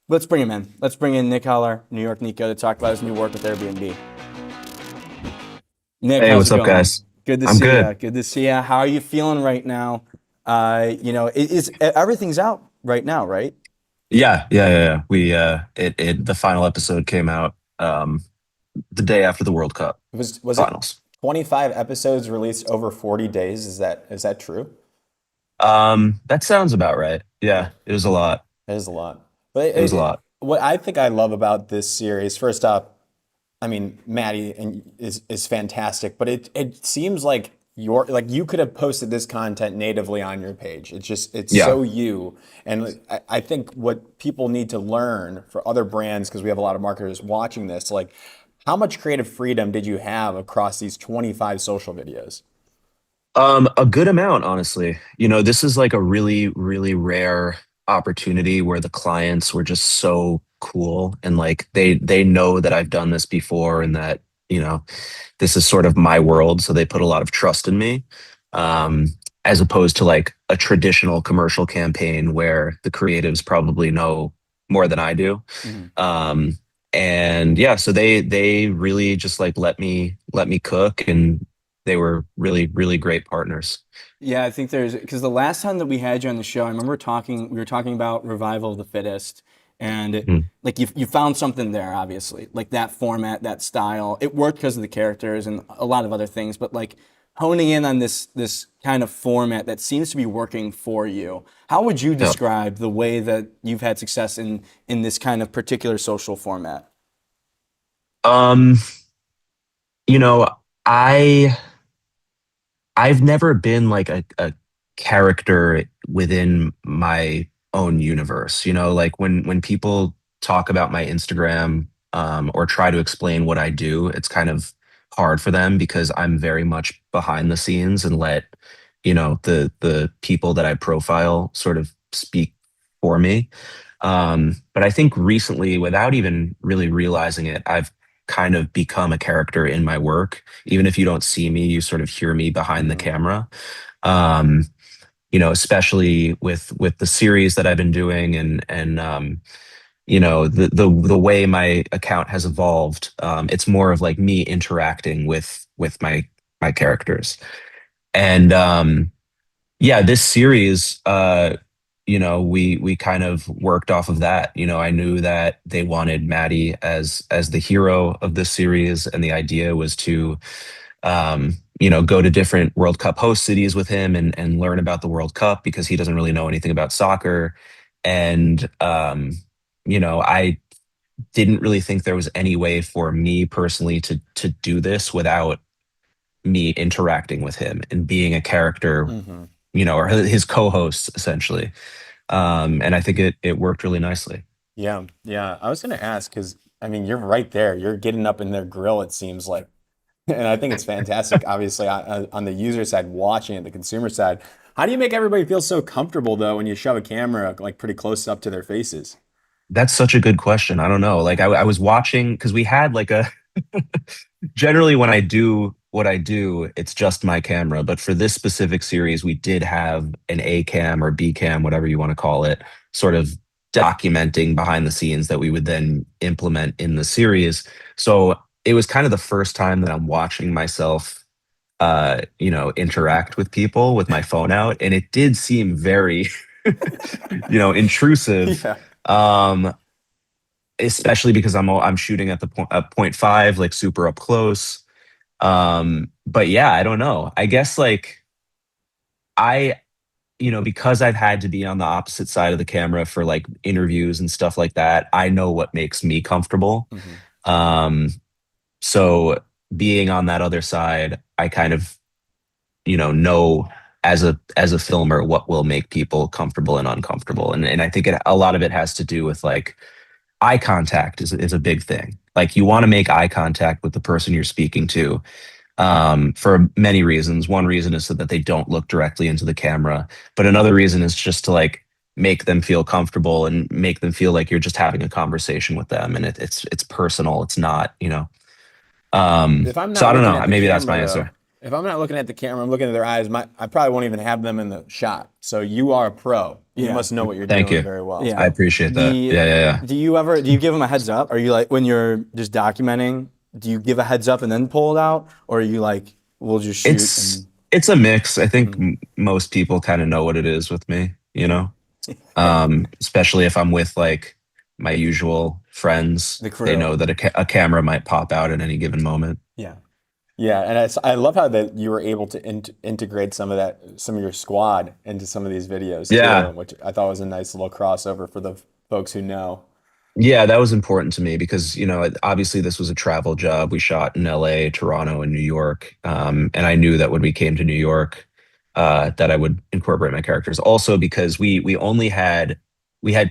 let's bring him in. Let's bring in Nick Heller, New York Nico, to talk about his new work with Airbnb. Nick, hey, how's what's it up, going? guys? Good to I'm see you. good. Good to see you. How are you feeling right now? Everything's out right now, right? Yeah. We the final episode came out the day after the World Cup Was finals. it 25 episodes released over 40 days? Is that true? That sounds about right. Yeah, it was a lot. It is a lot. But It was a lot. What I think I love about this series, first off, I mean, Maddie is fantastic, but it seems like you could have posted this content natively on your page. It's so you. And I think what people need to learn for other brands, because we have a lot of marketers watching this, like how much creative freedom did you have across these 25 social videos? A good amount, honestly. This is like a really, really rare opportunity where the clients were just so cool, and like they know that I've done this before, and that this is sort of my world, so they put a lot of trust in me, as opposed to like a traditional commercial campaign where the creatives probably know more than I do. And yeah, so they really just like let me cook, and they were really, really great partners. Yeah, I think because the last time that we had you on the show, I remember we were talking about Revival of the Fittest, and like you found something there, obviously, like that format, that style. It worked because of the characters and a lot of other things, but like honing in on this kind of format that seems to be working for you. How would you describe the way that you've had success in this kind of particular social format? I've never been like a character within my own universe. Like when people talk about my Instagram or try to explain what I do, it's kind of hard for them because I'm very much behind the scenes and let the people that I profile sort of speak for me. But I think recently, without even really realizing it, I've kind of become a character in my work. Even if you don't see me, you sort of hear me behind the camera. Especially with the series that I've been doing and the way my account has evolved. It's more of like me interacting with my characters. And this series, we kind of worked off of that. I knew that they wanted Maddie as the hero of this series, and the idea was to go to different World Cup host cities with him and learn about the World Cup, because he doesn't really know anything about soccer. And I didn't really think there was any way for me personally to do this without me interacting with him and being a character, or his co-host essentially. And I think it worked really nicely. Yeah. I was going to ask, because I mean, you're right there. You're getting up in their grill, it seems like. And I think it's fantastic, obviously, on the user side, watching it, the consumer side. How do you make everybody feel so comfortable, though, when you shove a camera like pretty close up to their faces? That's such a good question. I don't know. Like I was watching, because we had like generally when I do what I do, it's just my camera. But for this specific series, we did have an A cam or B cam, whatever you want to call it, sort of documenting behind the scenes that we would then implement in the series. So it was kind of the first time that I'm watching myself, interact with people with my phone out. And it did seem very, intrusive. Yeah. Especially because I'm shooting at the point 0.5, like super up close. But yeah, I don't know. I guess like because I've had to be on the opposite side of the camera for like interviews and stuff like that, I know what makes me comfortable. So being on that other side, I kind of, know as a filmer what will make people comfortable and uncomfortable. And I think a lot of it has to do with like eye contact is a big thing. Like you want to make eye contact with the person you're speaking to, for many reasons. One reason is so that they don't look directly into the camera, but another reason is just to like make them feel comfortable and make them feel like you're just having a conversation with them, and it's personal. It's not, If I'm not so I don't looking know. at the Maybe that's camera, my answer. If I'm not looking at the camera, I'm looking at their eyes. I probably won't even have them in the shot. So you are a pro. You must know what you're Thank doing you. very well. Yeah. I appreciate that. Yeah. Do you give them a heads up? Are you like, when you're just documenting, do you give a heads up and then pull it out? Or are you like, we'll just shoot? It's a mix. I think most people kind of know what it is with me, especially if I'm with like my usual friends. The crew. They know that a camera might pop out at any given moment. Yeah, and I love how that you were able to integrate some of your squad into some of these videos. Yeah, too, which I thought was a nice little crossover for the folks who know. Yeah, that was important to me because, obviously this was a travel job. We shot in LA, Toronto, and New York. And I knew that when we came to New York, that I would incorporate my characters. Also because we had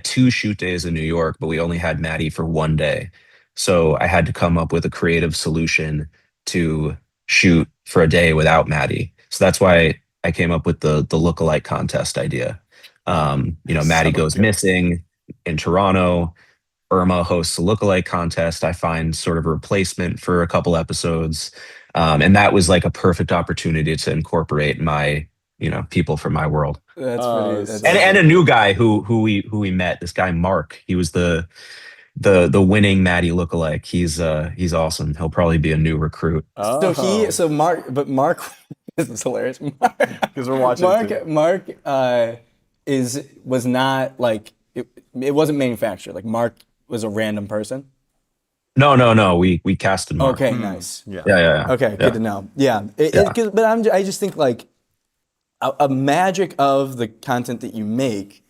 2 shoot days in New York, but we only had Maddie for 1 day. So I had to come up with a creative solution to shoot for a day without Maddie. So that's why I came up with the lookalike contest idea. Maddie goes missing in Toronto. Irma hosts a lookalike contest. I find sort of a replacement for a couple episodes. And that was like a perfect opportunity to incorporate my, people from my world. And a new guy who we met, this guy, Mark. He was the winning Maddie lookalike. He's awesome. He'll probably be a new recruit. Mark, this is hilarious. Because we're watching. Mark was not like, it wasn't manufactured. Like Mark was a random person. No. We casted Mark. Okay, nice. Yeah. Okay, good to know. Yeah, but I just think like a magic of the content that you make,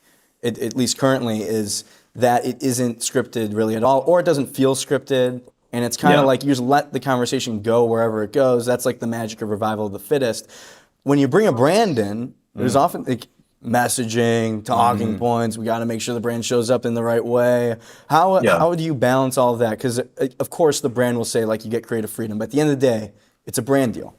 at least currently, is that it isn't scripted really at all, or it doesn't feel scripted, and it's kind of like you just let the conversation go wherever it goes. That's like the magic of Revival of the Fittest. When you bring a brand in, there's often like messaging, talking points. We got to make sure the brand shows up in the right way. How do you balance all of that? Because of course the brand will say like you get creative freedom, but at the end of the day, it's a brand deal.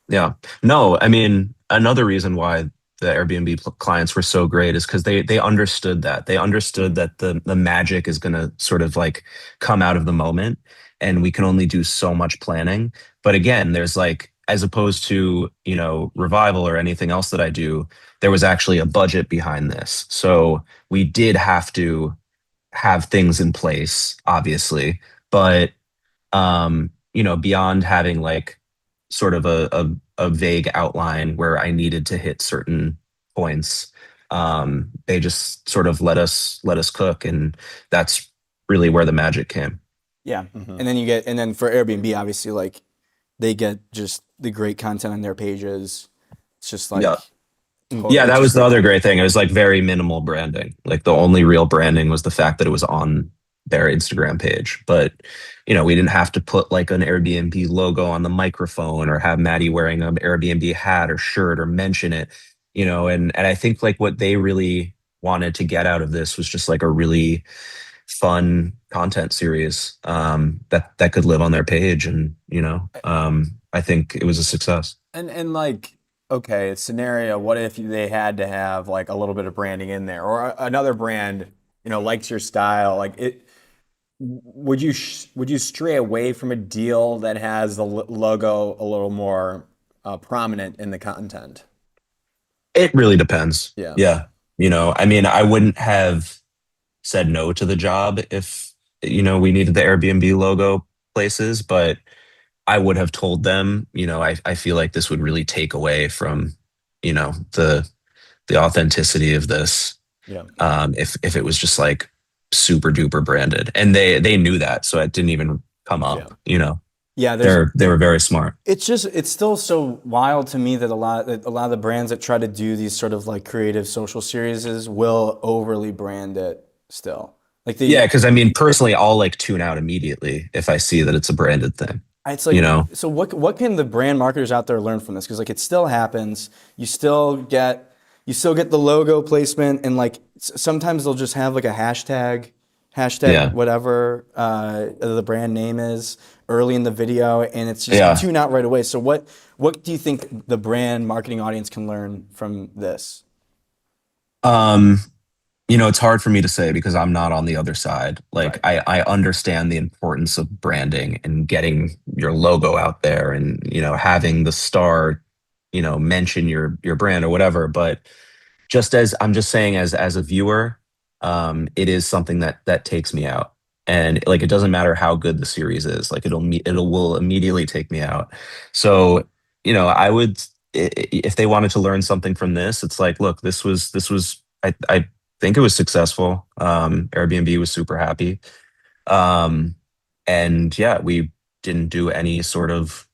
Yeah. No, I mean, another reason why the Airbnb clients were so great is because they understood that. They understood that the magic is going to sort of like come out of the moment, and we can only do so much planning. But again, there's like, as opposed to, Revival or anything else that I do, there was actually a budget behind this. So we did have to have things in place, obviously, but beyond having like sort of a vague outline where I needed to hit certain points, they just sort of let us cook, and that's really where the magic came. Yeah. And then for Airbnb, obviously, like they get just the great content on their pages. It's just like, yeah, that was the other great thing. It was like very minimal branding. Like the only real branding was the fact that it was on their Instagram page. But, we didn't have to put like an Airbnb logo on the microphone or have Maddie wearing an Airbnb hat or shirt or mention it, and I think like what they really wanted to get out of this was just like a really fun content series that could live on their page. And, I think it was a success. And like, okay, scenario, what if they had to have like a little bit of branding in there, or another brand, likes your style, like it, would you stray away from a deal that has the logo a little more prominent in the content? It really depends. Yeah. I mean, I wouldn't have said no to the job if, we needed the Airbnb logo places, but I would have told them, I feel like this would really take away from, the authenticity of this. Yeah. If it was just like super duper branded, and they knew that, so it didn't even come up. Yeah, they were very smart. It's still so wild to me that a lot of the brands that try to do these sort of like creative social series will overly brand it still. Like because I mean, personally, I'll like tune out immediately if I see that it's a branded thing. It's like, so what can the brand marketers out there learn from this? Because like it still happens. You still get the logo placement, and like sometimes they'll just have like a hashtag whatever the brand name is early in the video, and it's just tune out right away. So what do you think the brand marketing audience can learn from this? It's hard for me to say because I'm not on the other side. Like I understand the importance of branding and getting your logo out there, and having the star mention your brand or whatever. But just as I'm just saying, as a viewer, it is something that takes me out. And like it doesn't matter how good the series is, like it will immediately take me out. So I would, if they wanted to learn something from this, it's like, look, this was I think it was successful. Airbnb was super happy. And yeah, we didn't do any sort of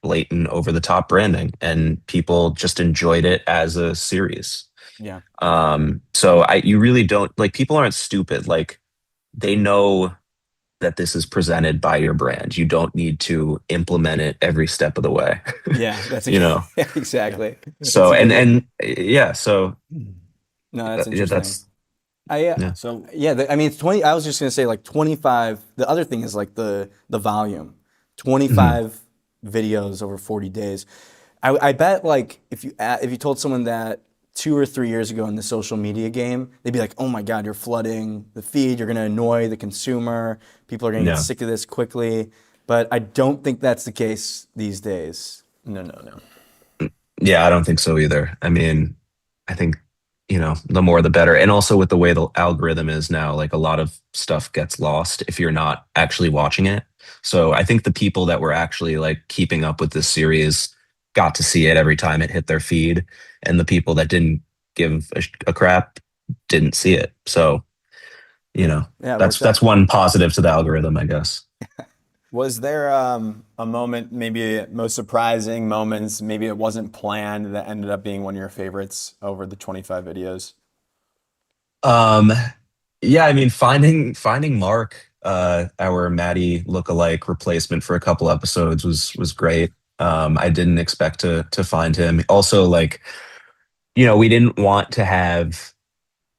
blatant over the top branding, and people just enjoyed it as a series. Yeah. So you really don't, like, people aren't stupid. Like they know that this is presented by your brand. You don't need to implement it every step of the way. Yeah, that's exactly. So so no, that's interesting. That's I mean, it's 20. I was just gonna say like 25. The other thing is like the volume, 25 videos over 40 days. I bet like if you told someone that 2 or 3 years ago in the social media game, they'd be like, oh my God, you're flooding the feed. You're gonna annoy the consumer. People are gonna get sick of this quickly. But I don't think that's the case these days. No. Yeah, I don't think so either. I mean, I think, the more the better. And also with the way the algorithm is now, like a lot of stuff gets lost if you're not actually watching it. So I think the people that were actually like keeping up with this series got to see it every time it hit their feed, and the people that didn't give a crap didn't see it. So, that's one positive to the algorithm, I guess. Was there a moment, maybe most surprising moments, maybe it wasn't planned, that ended up being one of your favorites over the 25 videos? Yeah, I mean, finding Mark, our Maddie lookalike replacement for a couple episodes was great. I didn't expect to find him. Also, like, we didn't want to have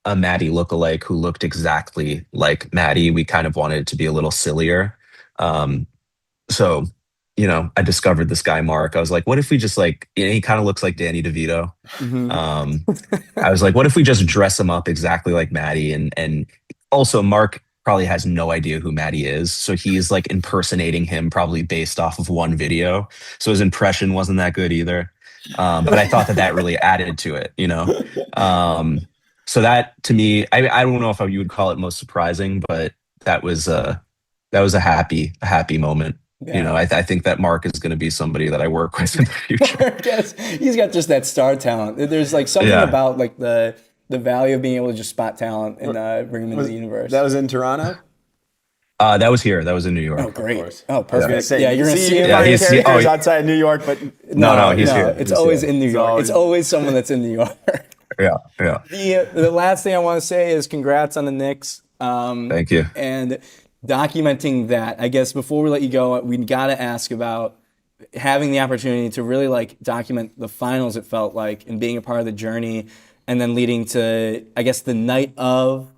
a Maddie lookalike who looked exactly like Maddie. We kind of wanted it to be a little sillier. So I discovered this guy, Mark. I was like, what if we just like, he kind of looks like Danny DeVito. I was like, what if we just dress him up exactly like Maddie? And also Mark probably has no idea who Maddie is. So he's like impersonating him probably based off of one video. So his impression wasn't that good either. But I thought that really added to it, So that to me, I don't know if you would call it most surprising, but that was a happy moment. Yeah. I think that Mark is going to be somebody that I work with in the future. Yes, he's got just that star talent. There's like something about like the value of being able to just spot talent and bring them into the universe. That was in Toronto? That was here. That was in New York. Oh, great. Oh, perfect. Yeah, You're going to see him. Characters outside New York, but No, he's here. It's always in New York. It's always someone that's in New York. Yeah. The last thing I want to say is congrats on the Knicks. Thank you. And documenting that, I guess before we let you go, we got to ask about having the opportunity to really like document the finals, it felt like, and being a part of the journey, and then leading to, I guess, the night of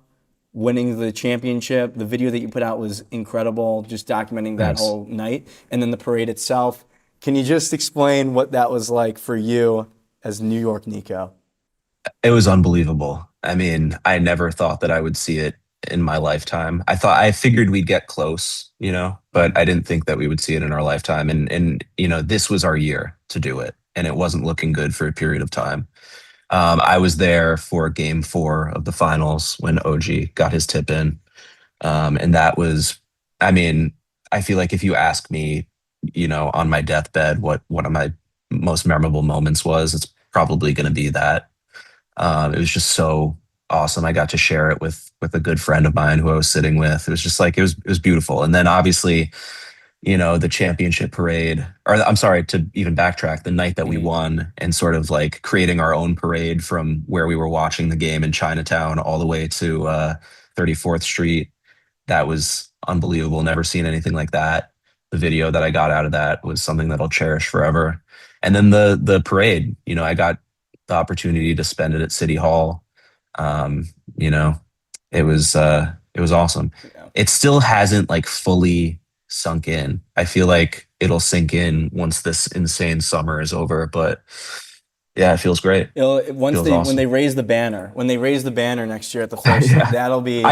winning the championship. The video that you put out was incredible, just documenting that whole night, and then the parade itself. Can you just explain what that was like for you as New York Nico? It was unbelievable. I mean, I never thought that I would see it in my lifetime. I figured we'd get close, but I didn't think that we would see it in our lifetime. And this was our year to do it. And it wasn't looking good for a period of time. I was there for game 4 of the finals when OG got his tip in. And that was, I feel like if you ask me, on my deathbed, what one of my most memorable moments was, it's probably going to be that. It was just so awesome. I got to share it with a good friend of mine who I was sitting with. It was just like, it was beautiful. And then obviously, the championship parade, or I'm sorry, to even backtrack, the night that we won and sort of like creating our own parade from where we were watching the game in Chinatown all the way to 34th Street. That was unbelievable. Never seen anything like that. The video that I got out of that was something that I'll cherish forever. And then the parade, I got the opportunity to spend it at City Hall. It was awesome. Yeah. It still hasn't like fully sunk in. I feel like it'll sink in once this insane summer is over, but yeah, it feels great. When they raise the banner next year at the first, that'll be.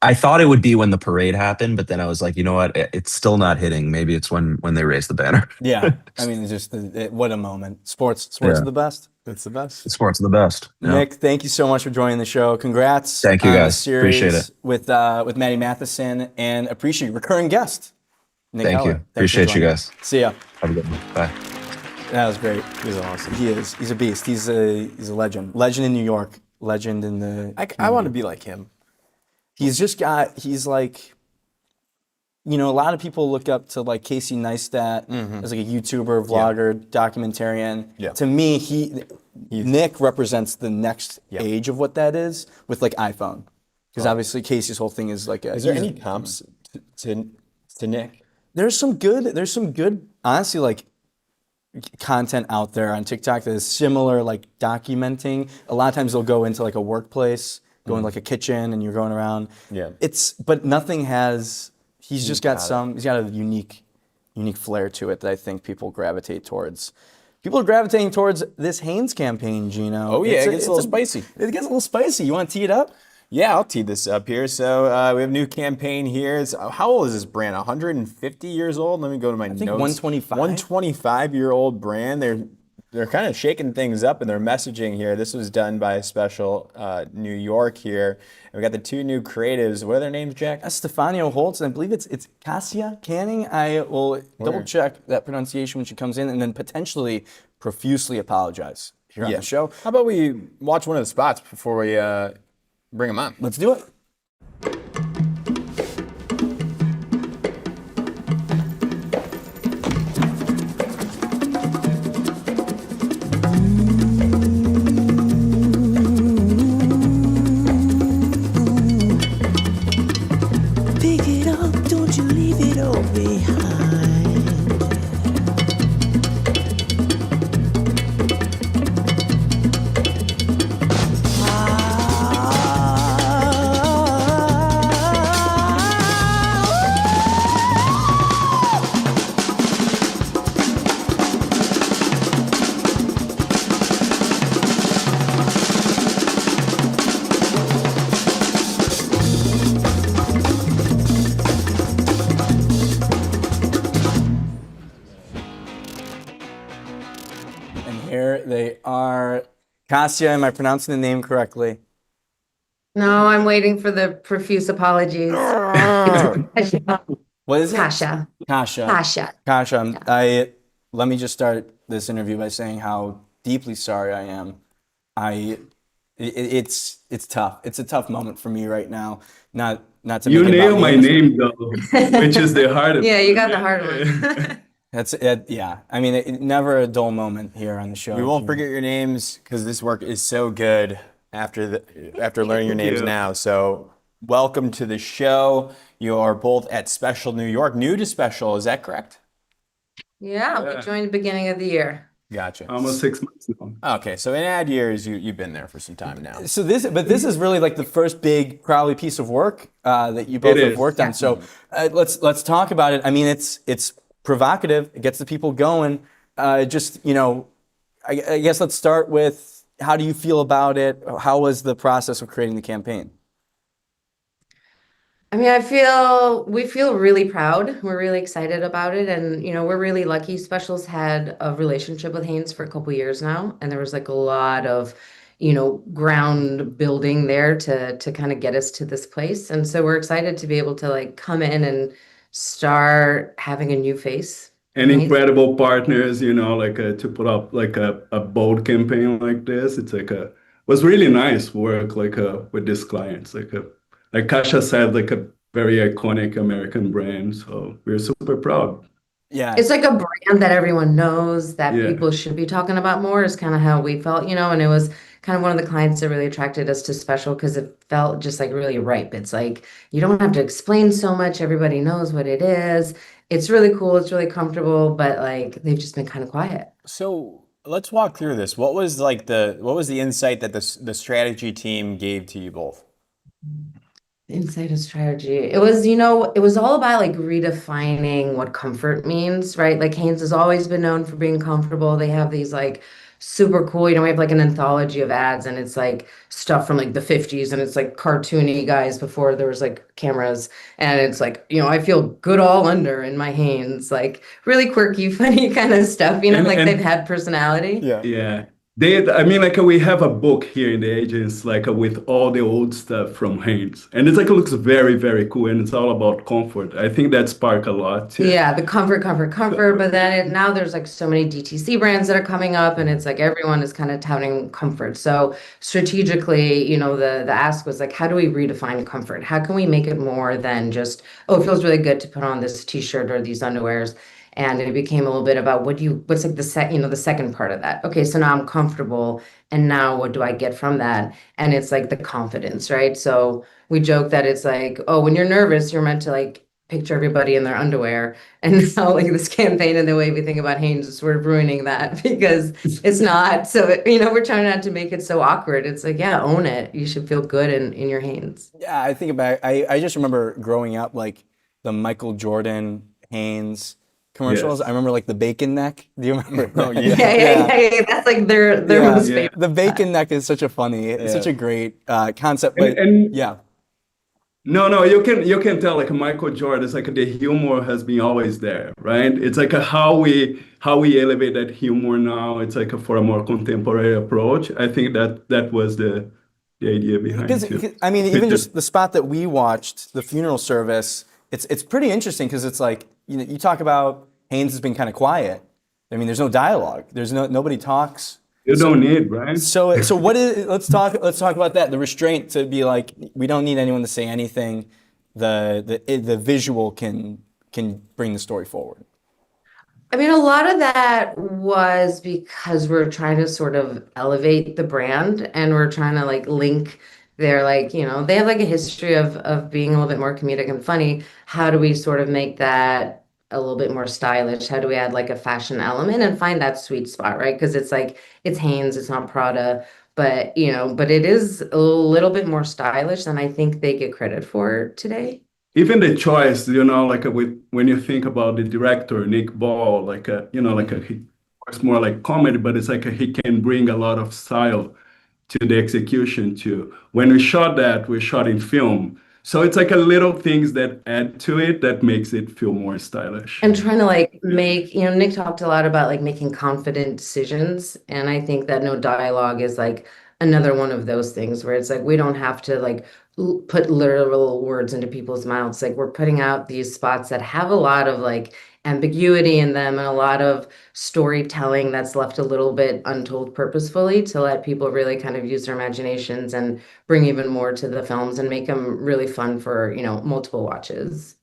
I thought it would be when the parade happened, but then I was like, you know what? It's still not hitting. Maybe it's when they raise the banner. Yeah, just what a moment. Sports are the best. It's the best. Sports are the best. Yeah. Nick, thank you so much for joining the show. Congrats. Thank you, on guys. the series Appreciate it. with Maddie Matheson, and appreciate recurring guest. Nick Thank Heller. you. Appreciate you guys. See ya. Have a good one. Bye. That was great. He's awesome. He is. He's a beast. He's a legend. Legend in New York. Legend in the. I want to be like him. He's like, a lot of people look up to like Casey Neistat as like a YouTuber, vlogger, documentarian. Yeah. To me, Nick represents the next age of what that is with like iPhone. Because obviously Casey's whole thing is like Is there any comps to Nick? There's some good, honestly, like content out there on TikTok that is similar, like documenting. A lot of times they'll go into like a workplace, go in like a kitchen, and you're going around. Yeah. But nothing has. He's just got he's got a unique flair to it that I think people gravitate towards. People are gravitating towards this Hanes campaign, Gino. Oh yeah, it gets a little spicy. It gets a little spicy. You want to tee it up? Yeah, I'll tee this up here. So we have a new campaign here. How old is this brand? 150 years old? Let me go to my notes. 125. 125-year-old brand. They're kind of shaking things up in their messaging here. This was done by a special New York here. And we got the 2 new creatives. What are their names, Jack? Estefanio, Holtz, and I believe it's Kasia Canning. I will double check that pronunciation when she comes in, and then potentially profusely apologize here on the show. How about we watch one of the spots before we bring them on? Let's do it. Pick it up, don't you leave it all behind. Here they are. Kasia, am I pronouncing the name correctly? No, I'm waiting for the profuse apologies. What is it? Kasia. Kasia. Kasia. Kasia, let me just start this interview by saying how deeply sorry I am. It's tough. It's a tough moment for me right now. Not to You make it about nailed my me. name though, which is the hardest. Yeah, you got the hard one. That's it. Yeah. I mean, never a dull moment here on the show. We won't forget your names because this work is so good after learning your names now. So welcome to the show. You are both at Special New York, new to Special. Is that correct? Yeah, we joined the beginning of the year. Gotcha. Almost 6 months now. Okay, so in ad years, you've been there for some time now. So this is really like the first big, probably piece of work that you both have worked on. So let's talk about it. I mean, it's provocative. It gets the people going. I guess let's start with, how do you feel about it? How was the process of creating the campaign? I mean, we feel really proud. We're really excited about it. And, we're really lucky. Specials had a relationship with Hanes for a couple years now. And there was like a lot of, ground building there to kind of get us to this place. And so we're excited to be able to like come in and start having a new face. And incredible partners, to put up like a bold campaign like this. It's was really nice work with these clients. Like Kasia said, like a very iconic American brand. So we're super proud. Yeah. It's like a brand that everyone knows that people should be talking about more, is kind of how we felt, and it was kind of one of the clients that really attracted us to Special because it felt just like really ripe. It's like, you don't have to explain so much. Everybody knows what it is. It's really cool. It's really comfortable, but like they've just been kind of quiet. So let's walk through this. What was the insight that the strategy team gave to you both? Insight and strategy. It was all about like redefining what comfort means, right? Like Hanes has always been known for being comfortable. They have these like super cool, we have like an anthology of ads, and it's like stuff from like the 50s, and it's like cartoony guys before there was like cameras, and it's like, I feel good all under in my Hanes, like really quirky, funny kind of stuff, they've had personality. Yeah. We have a book here in the agents, with all the old stuff from Hanes. And it's it looks very, very cool. And it's all about comfort. I think that sparked a lot too. Yeah, the comfort. But then now there's like so many DTC brands that are coming up, and it's like everyone is kind of touting comfort. So strategically, the ask was like, how do we redefine comfort? How can we make it more than just, it feels really good to put on this t-shirt or these underwears? And it became a little bit about what's like the second part of that. Okay, so now I'm comfortable, and now what do I get from that? And it's like the confidence, right? So we joke that it's like, when you're nervous, you're meant to like picture everybody in their underwear. And now like this campaign and the way we think about Hanes is sort of ruining that because it's not. So, we're trying not to make it so awkward. It's like, own it. You should feel good in your Hanes. Yeah, I think about it. I just remember growing up, like the Michael Jordan Hanes commercials. Yes. I remember like the bacon neck. Do you remember? Oh yeah. That's like their most favorite. The bacon neck is such a such a great concept. But No, you can tell like Michael Jordan. It's like the humor has been always there, right? It's like how we elevate that humor now. It's like for a more contemporary approach. I think that was the idea behind it. I mean, even just the spot that we watched, the funeral service. It's pretty interesting because it's like, you talk about Hanes has been kind of quiet. I mean, there's no dialogue. There's nobody talks. You don't need, right? So what is? Let's talk about that. The restraint to be like, we don't need anyone to say anything. The visual can bring the story forward. I mean, a lot of that was because we're trying to sort of elevate the brand, and we're trying to like link. They're like, they have like a history of being a little bit more comedic and funny. How do we sort of make that a little bit more stylish? How do we add like a fashion element and find that sweet spot, right? Because it's like, it's Hanes, it's not Prada, but it is a little bit more stylish than I think they get credit for today. Even the choice, when you think about the director, Nick Ball, it's more like comedy, but it's like he can bring a lot of style to the execution too. When we shot that, we shot in film. So it's like a little things that add to it that makes it feel more stylish. And trying to like make, Nick talked a lot about like making confident decisions. And I think that no dialogue is like another one of those things where it's like we don't have to like put literal words into people's mouths. Like we're putting out these spots that have a lot of like ambiguity in them and a lot of storytelling that's left a little bit untold purposefully to let people really kind of use their imaginations and bring even more to the films and make them really fun for, multiple watches.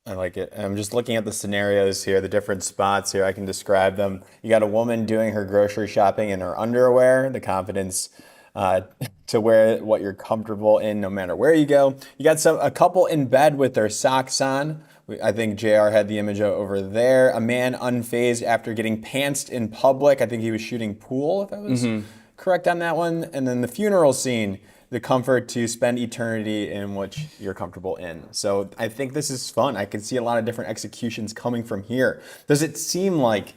I like it. I'm just looking at the scenarios here, the different spots here. I can describe them. You got a woman doing her grocery shopping in her underwear, the confidence to wear what you're comfortable in no matter where you go. You got a couple in bed with their socks on. I think JR had the image over there. A man unfazed after getting pantsed in public. I think he was shooting pool, if I was correct on that one. And then the funeral scene, the comfort to spend eternity in which you're comfortable in. So I think this is fun. I can see a lot of different executions coming from here. Does it seem like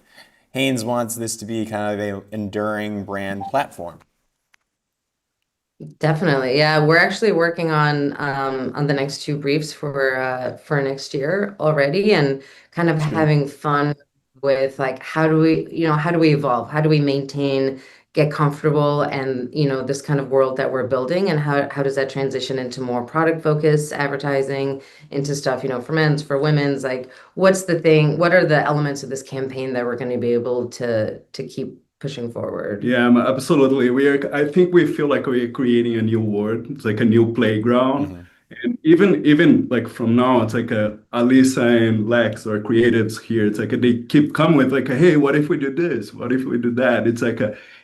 Hanes wants this to be kind of an enduring brand platform? Definitely. Yeah, we're actually working on the next two briefs for next year already and kind of having fun with like how do we evolve? How do we maintain, get comfortable and this kind of world that we're building and how does that transition into more product focused advertising into stuff, for men's, for women's, like what are the elements of this campaign that we're going to be able to keep pushing forward? Yeah, absolutely. I think we feel like we're creating a new world. It's like a new playground. And even like from now, it's like Alisa and Lex or creatives here. It's like they keep coming with like, hey, what if we do this? What if we do that?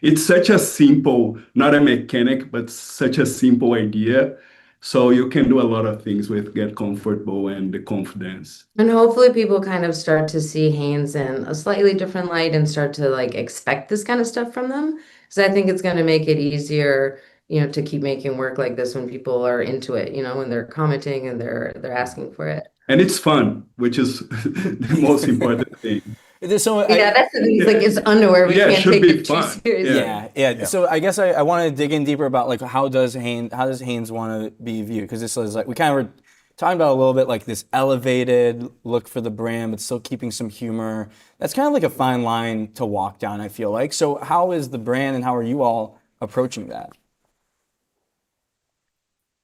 It's such a simple, not a mechanic, but such a simple idea. So you can do a lot of things with get comfortable and the confidence. And hopefully people kind of start to see Hanes in a slightly different light and start to like expect this kind of stuff from them. Because I think it's going to make it easier, to keep making work like this when people are into it, when they're commenting and they're asking for it. And it's fun, which is the most important thing. So that's the thing. It's like it's underwear. We can't take it too seriously. Yeah. So I guess I want to dig in deeper about like how does Hanes want to be viewed? Because this is like we kind of were talking about a little bit like this elevated look for the brand, but still keeping some humor. That's kind of like a fine line to walk down, I feel like. So how is the brand and how are you all approaching that?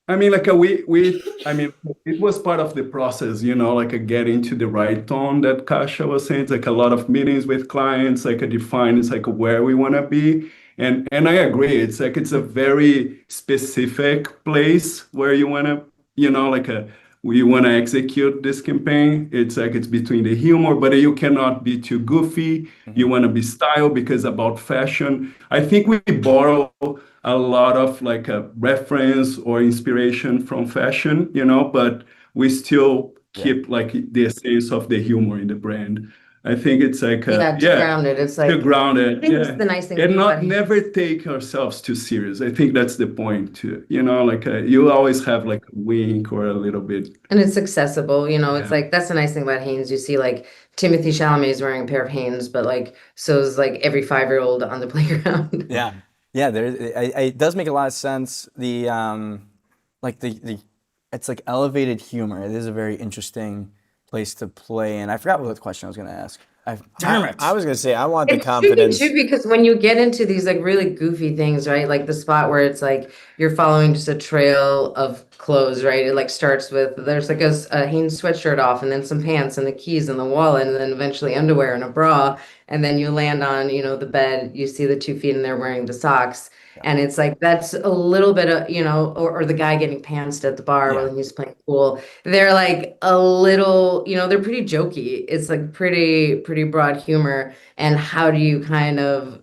I mean, like it was part of the process, like getting to the right tone that Kasia was saying. It's like a lot of meetings with clients, like define it's like where we want to be. And I agree. It's like it's a very specific place where you want to, we want to execute this campaign. It's like it's between the humor, but you cannot be too goofy. You want to be style because about fashion. I think we borrow a lot of like a reference or inspiration from fashion, but we still keep like the essence of the humor in the brand. I think it's like grounded. It's like grounded. I think that's the nice thing. And never take ourselves too serious. I think that's the point too. You always have like a wink or a little bit. And it's accessible. It's like that's the nice thing about Hanes. You see like Timothée Chalamet is wearing a pair of Hanes, but like so is like every 5-year-old on the playground. Yeah. It does make a lot of sense. The it's like elevated humor. It is a very interesting place to play in. I forgot what the question I was going to ask. I was going to say, I want the It's confidence. tricky too, because when you get into these like really goofy things, right? Like the spot where it's like you're following just a trail of clothes, right? It like starts with there's like a Hanes sweatshirt off and then some pants and the keys and the wallet and then eventually underwear and a bra. And then you land on, the bed, you see the 2 feet and they're wearing the socks. And it's like, that's a little bit of, or the guy getting pantsed at the bar when he's playing pool. They're like a little, they're pretty jokey. It's like pretty broad humor. And how do you kind of,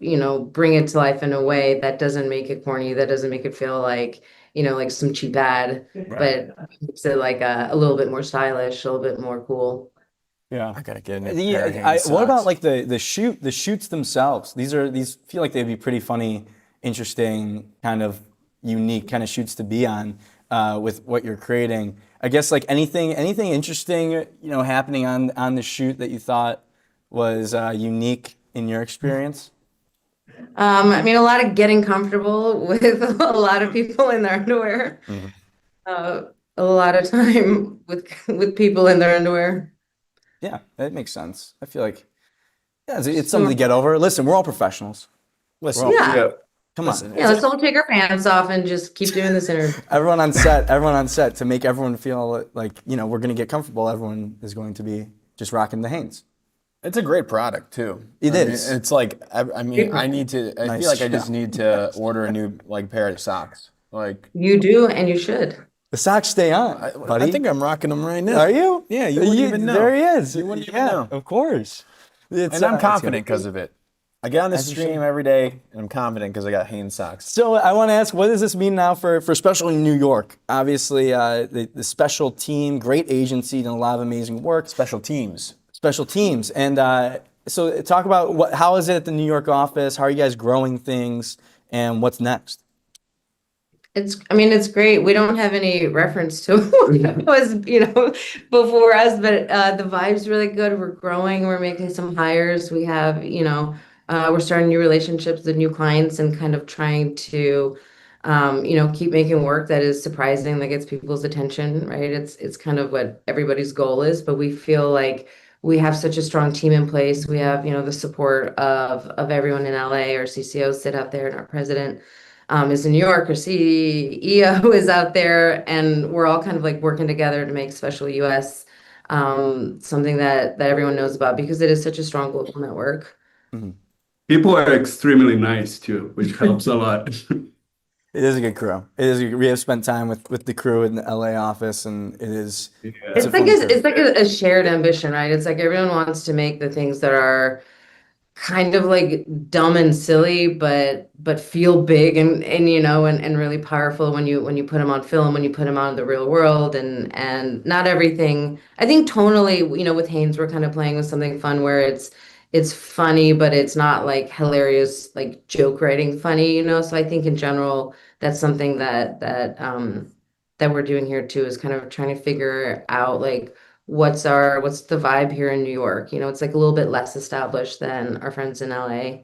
bring it to life in a way that doesn't make it corny, that doesn't make it feel like, like some cheap ad, but makes it like a little bit more stylish, a little bit more cool. Yeah, I gotta get it. What about like the shoots themselves? These feel like they'd be pretty funny, interesting, kind of unique kind of shoots to be on with what you're creating. I guess like anything interesting, happening on the shoot that you thought was unique in your experience? I mean, a lot of getting comfortable with a lot of people in their underwear. a lot of time with people in their underwear. Yeah, that makes sense. I feel like it's something to get over. Listen, we're all professionals. Listen, Yeah. Come on. Yeah, let's all take our pants off and just keep doing this interview. Everyone on set to make everyone feel like, we're going to get comfortable. Everyone is going to be just rocking the Hanes. It's a great product too. It is. It's like I feel like I just need to order a new pair of socks. Like You do, and you should. The socks stay on, buddy. I think I'm rocking them right now. Are you? Yeah, you wouldn't even know. There he is. You wouldn't even know. Of course. And I'm confident because of it. I get on the stream every day, and I'm confident because I got Hanes socks. So I want to ask, what does this mean now for especially New York? Obviously, the special team, great agency, done a lot of amazing work. Special teams. And so talk about how is it at the New York office? How are you guys growing things? And what's next? It's great. We don't have any reference to what was, before us, but the vibe's really good. We're growing. We're making some hires. We have, we're starting new relationships with new clients and kind of trying to, keep making work that is surprising, that gets people's attention, right? It's kind of what everybody's goal is, but we feel like we have such a strong team in place. We have, the support of everyone in LA. Our CCO sit out there, and our president is in New York. Our CEO is out there, and we're all kind of like working together to make Special US something that everyone knows about, because it is such a strong global network. Mm-hmm. People are extremely nice too, which helps a lot. It is a good crew. We have spent time with the crew in the LA office, and it is. Yeah. It's like a shared ambition, right? It's like everyone wants to make the things that are kind of like dumb and silly, but feel big and really powerful when you put them on film, when you put them out in the real world, and not everything. I think tonally, with Hanes, we're kind of playing with something fun where it's funny, but it's not like hilarious, like joke writing funny, So I think in general, that's something that we're doing here too, is kind of trying to figure out like what's the vibe here in New York. It's like a little bit less established than our friends in LA.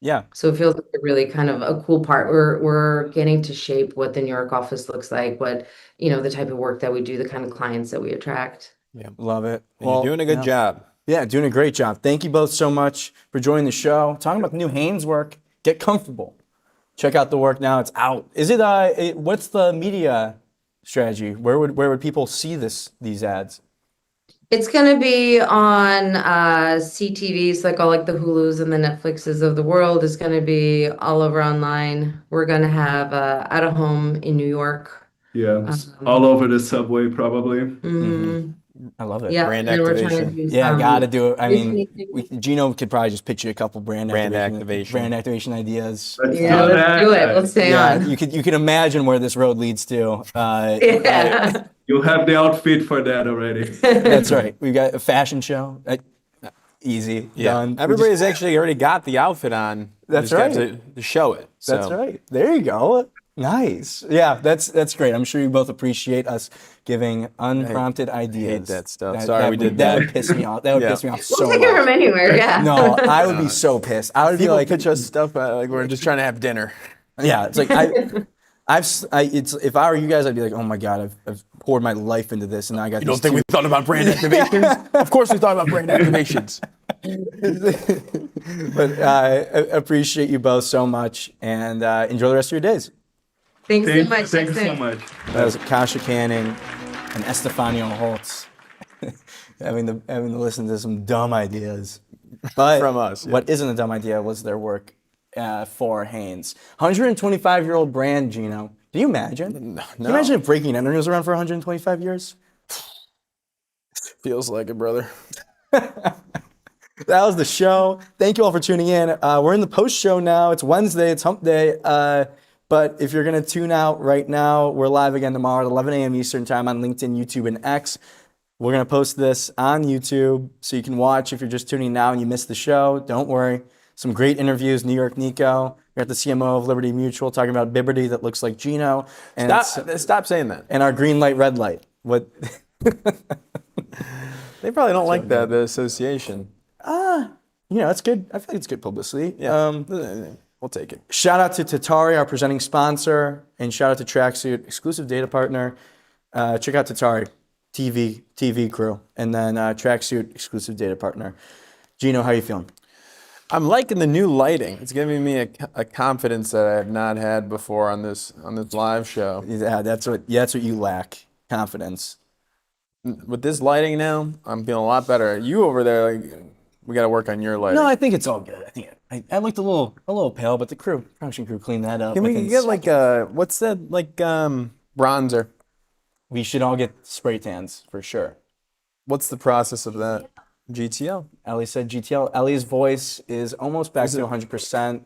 Yeah. So it feels like a really kind of a cool part. We're getting to shape what the New York office looks like, what the type of work that we do, the kind of clients that we attract. Yeah, love it. And you're doing a good job. Yeah, doing a great job. Thank you both so much for joining the show. Talking about the new Hanes work, get comfortable. Check out the work now. It's out. Is it? What's the media strategy? Where would people see these ads? It's gonna be on CTVs, like all like the Hulus and the Netflixes of the world. Is gonna be all over online. We're gonna have out of home in New York. Yeah, all over the subway probably. Mm-hmm. I love it. Yeah, brand and we're trying to activation. do Yeah, some gotta do it. I mean, Disney- Gino could probably just pitch you a couple brand activation. ideas. Let's Yeah, do let's that. do it. Let's stay Yeah, on. you can imagine where this road leads to. Yeah. You have the outfit for that already. That's right. We got a fashion show. Easy. Done. Everybody's actually already got the outfit on. That's You just got right. to show it. So. That's right. There you go. Nice. Yeah, that's great. I'm sure you both appreciate us giving unprompted ideas. I hate that stuff. That, Sorry that we would, did that that. would piss me off. That would piss me off so We'll much. take it from anywhere. Yeah. No, I would be so pissed. I would be People like, pitch us stuff like we're just trying to have dinner. yeah, it's like if I were you guys, I'd be like, oh my god, I've poured my life into this, and now I got. You don't think we thought about brand activations? Of course we thought about brand activations. But I appreciate you both so much, and enjoy the rest of your days. Thanks so much. Thanks so much. That was Kasia Canning and Estefanio Holtz having to listen to some dumb ideas. But From us, yeah. What isn't a dumb idea was their work for Hanes. 125-year-old brand, Gino. Can you imagine? No. Can you imagine if Breaking Enter was around for 125 years? Feels like it, brother. That was the show. Thank you all for tuning in. We're in the post show now. It's Wednesday. It's hump day. But if you're going to tune out right now, we're live again tomorrow at 11 a.m. Eastern time on LinkedIn, YouTube, and X. We're going to post this on YouTube so you can watch if you're just tuning in now and you missed the show. Don't worry. Some great interviews. New York Nico. We got the CMO of Liberty Mutual talking about Biberty that looks like Gino. And Stop saying that. And our green light, red light. What? They probably don't like that, the association. It's good. I feel like it's good publicity. Yeah. We'll take it. Shout out to Tatari, our presenting sponsor, and shout out to Tracksuit, exclusive data partner. check out Tatari, TV crew, and then Tracksuit, exclusive data partner. Gino, how you feeling? I'm liking the new lighting. It's giving me a confidence that I have not had before on this live show. Yeah, that's what you lack, confidence. With this lighting now, I'm feeling a lot better. You over there, like, we got to work on your lighting. No, I think it's all good. I think I looked a little pale, but the production crew cleaned that up. Can we get like what's that, like bronzer? We should all get spray tans for sure. What's the process of that? GTL. Ellie said GTL. Ellie's voice is almost back to 100%.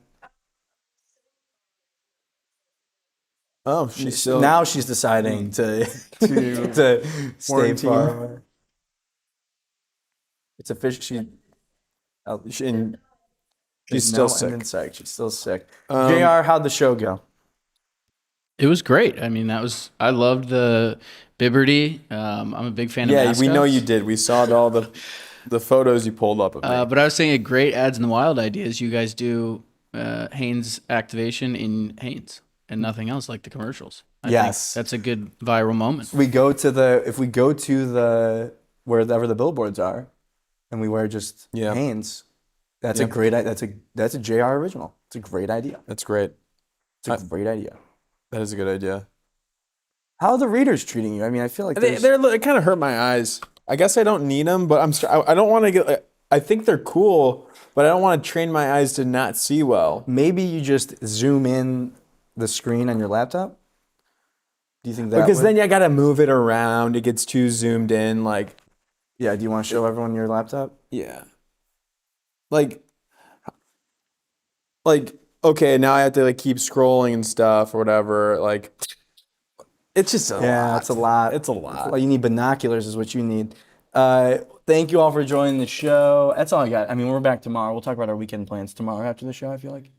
Oh, she's still now she's deciding to stay far away. It's official. She's still sick. She's still sick. JR, how'd the show go? It was great. I mean, I loved the Biberty. I'm a big fan of mascots. Yeah, we know you did. We saw all the photos you pulled up of me. But I was saying a great Ads in the Wild idea is you guys do Hanes activation in Hanes and nothing else like the commercials. I think that's a good viral moment. If we go to wherever the billboards are, and we wear just Hanes, that's a great. That's a JR original. It's a great idea. That's great. It's a great idea. That is a good idea. How are the readers treating you? I mean, I feel like it kind of hurt my eyes. I guess I don't need them, but I don't want to get. I think they're cool, but I don't want to train my eyes to not see well. Maybe you just zoom in the screen on your laptop. Do you think that? Because then you got to move it around. It gets too zoomed in. Like, yeah. Do you want to show everyone your laptop? Yeah. Like, okay, now I have to like keep scrolling and stuff or whatever. Like, it's just a lot. Yeah, it's a lot. It's a lot. You need binoculars is what you need. Thank you all for joining the show. That's all I got. I mean, we're back tomorrow. We'll talk about our weekend plans tomorrow after the show, I feel like.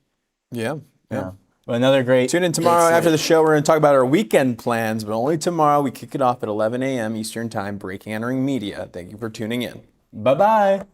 Yeah. Well, another great... Tune in tomorrow after the show. We're going to talk about our weekend plans, but only tomorrow. We kick it off at 11 a.m. Eastern Time, breaking entering media. Thank you for tuning in. Bye-bye.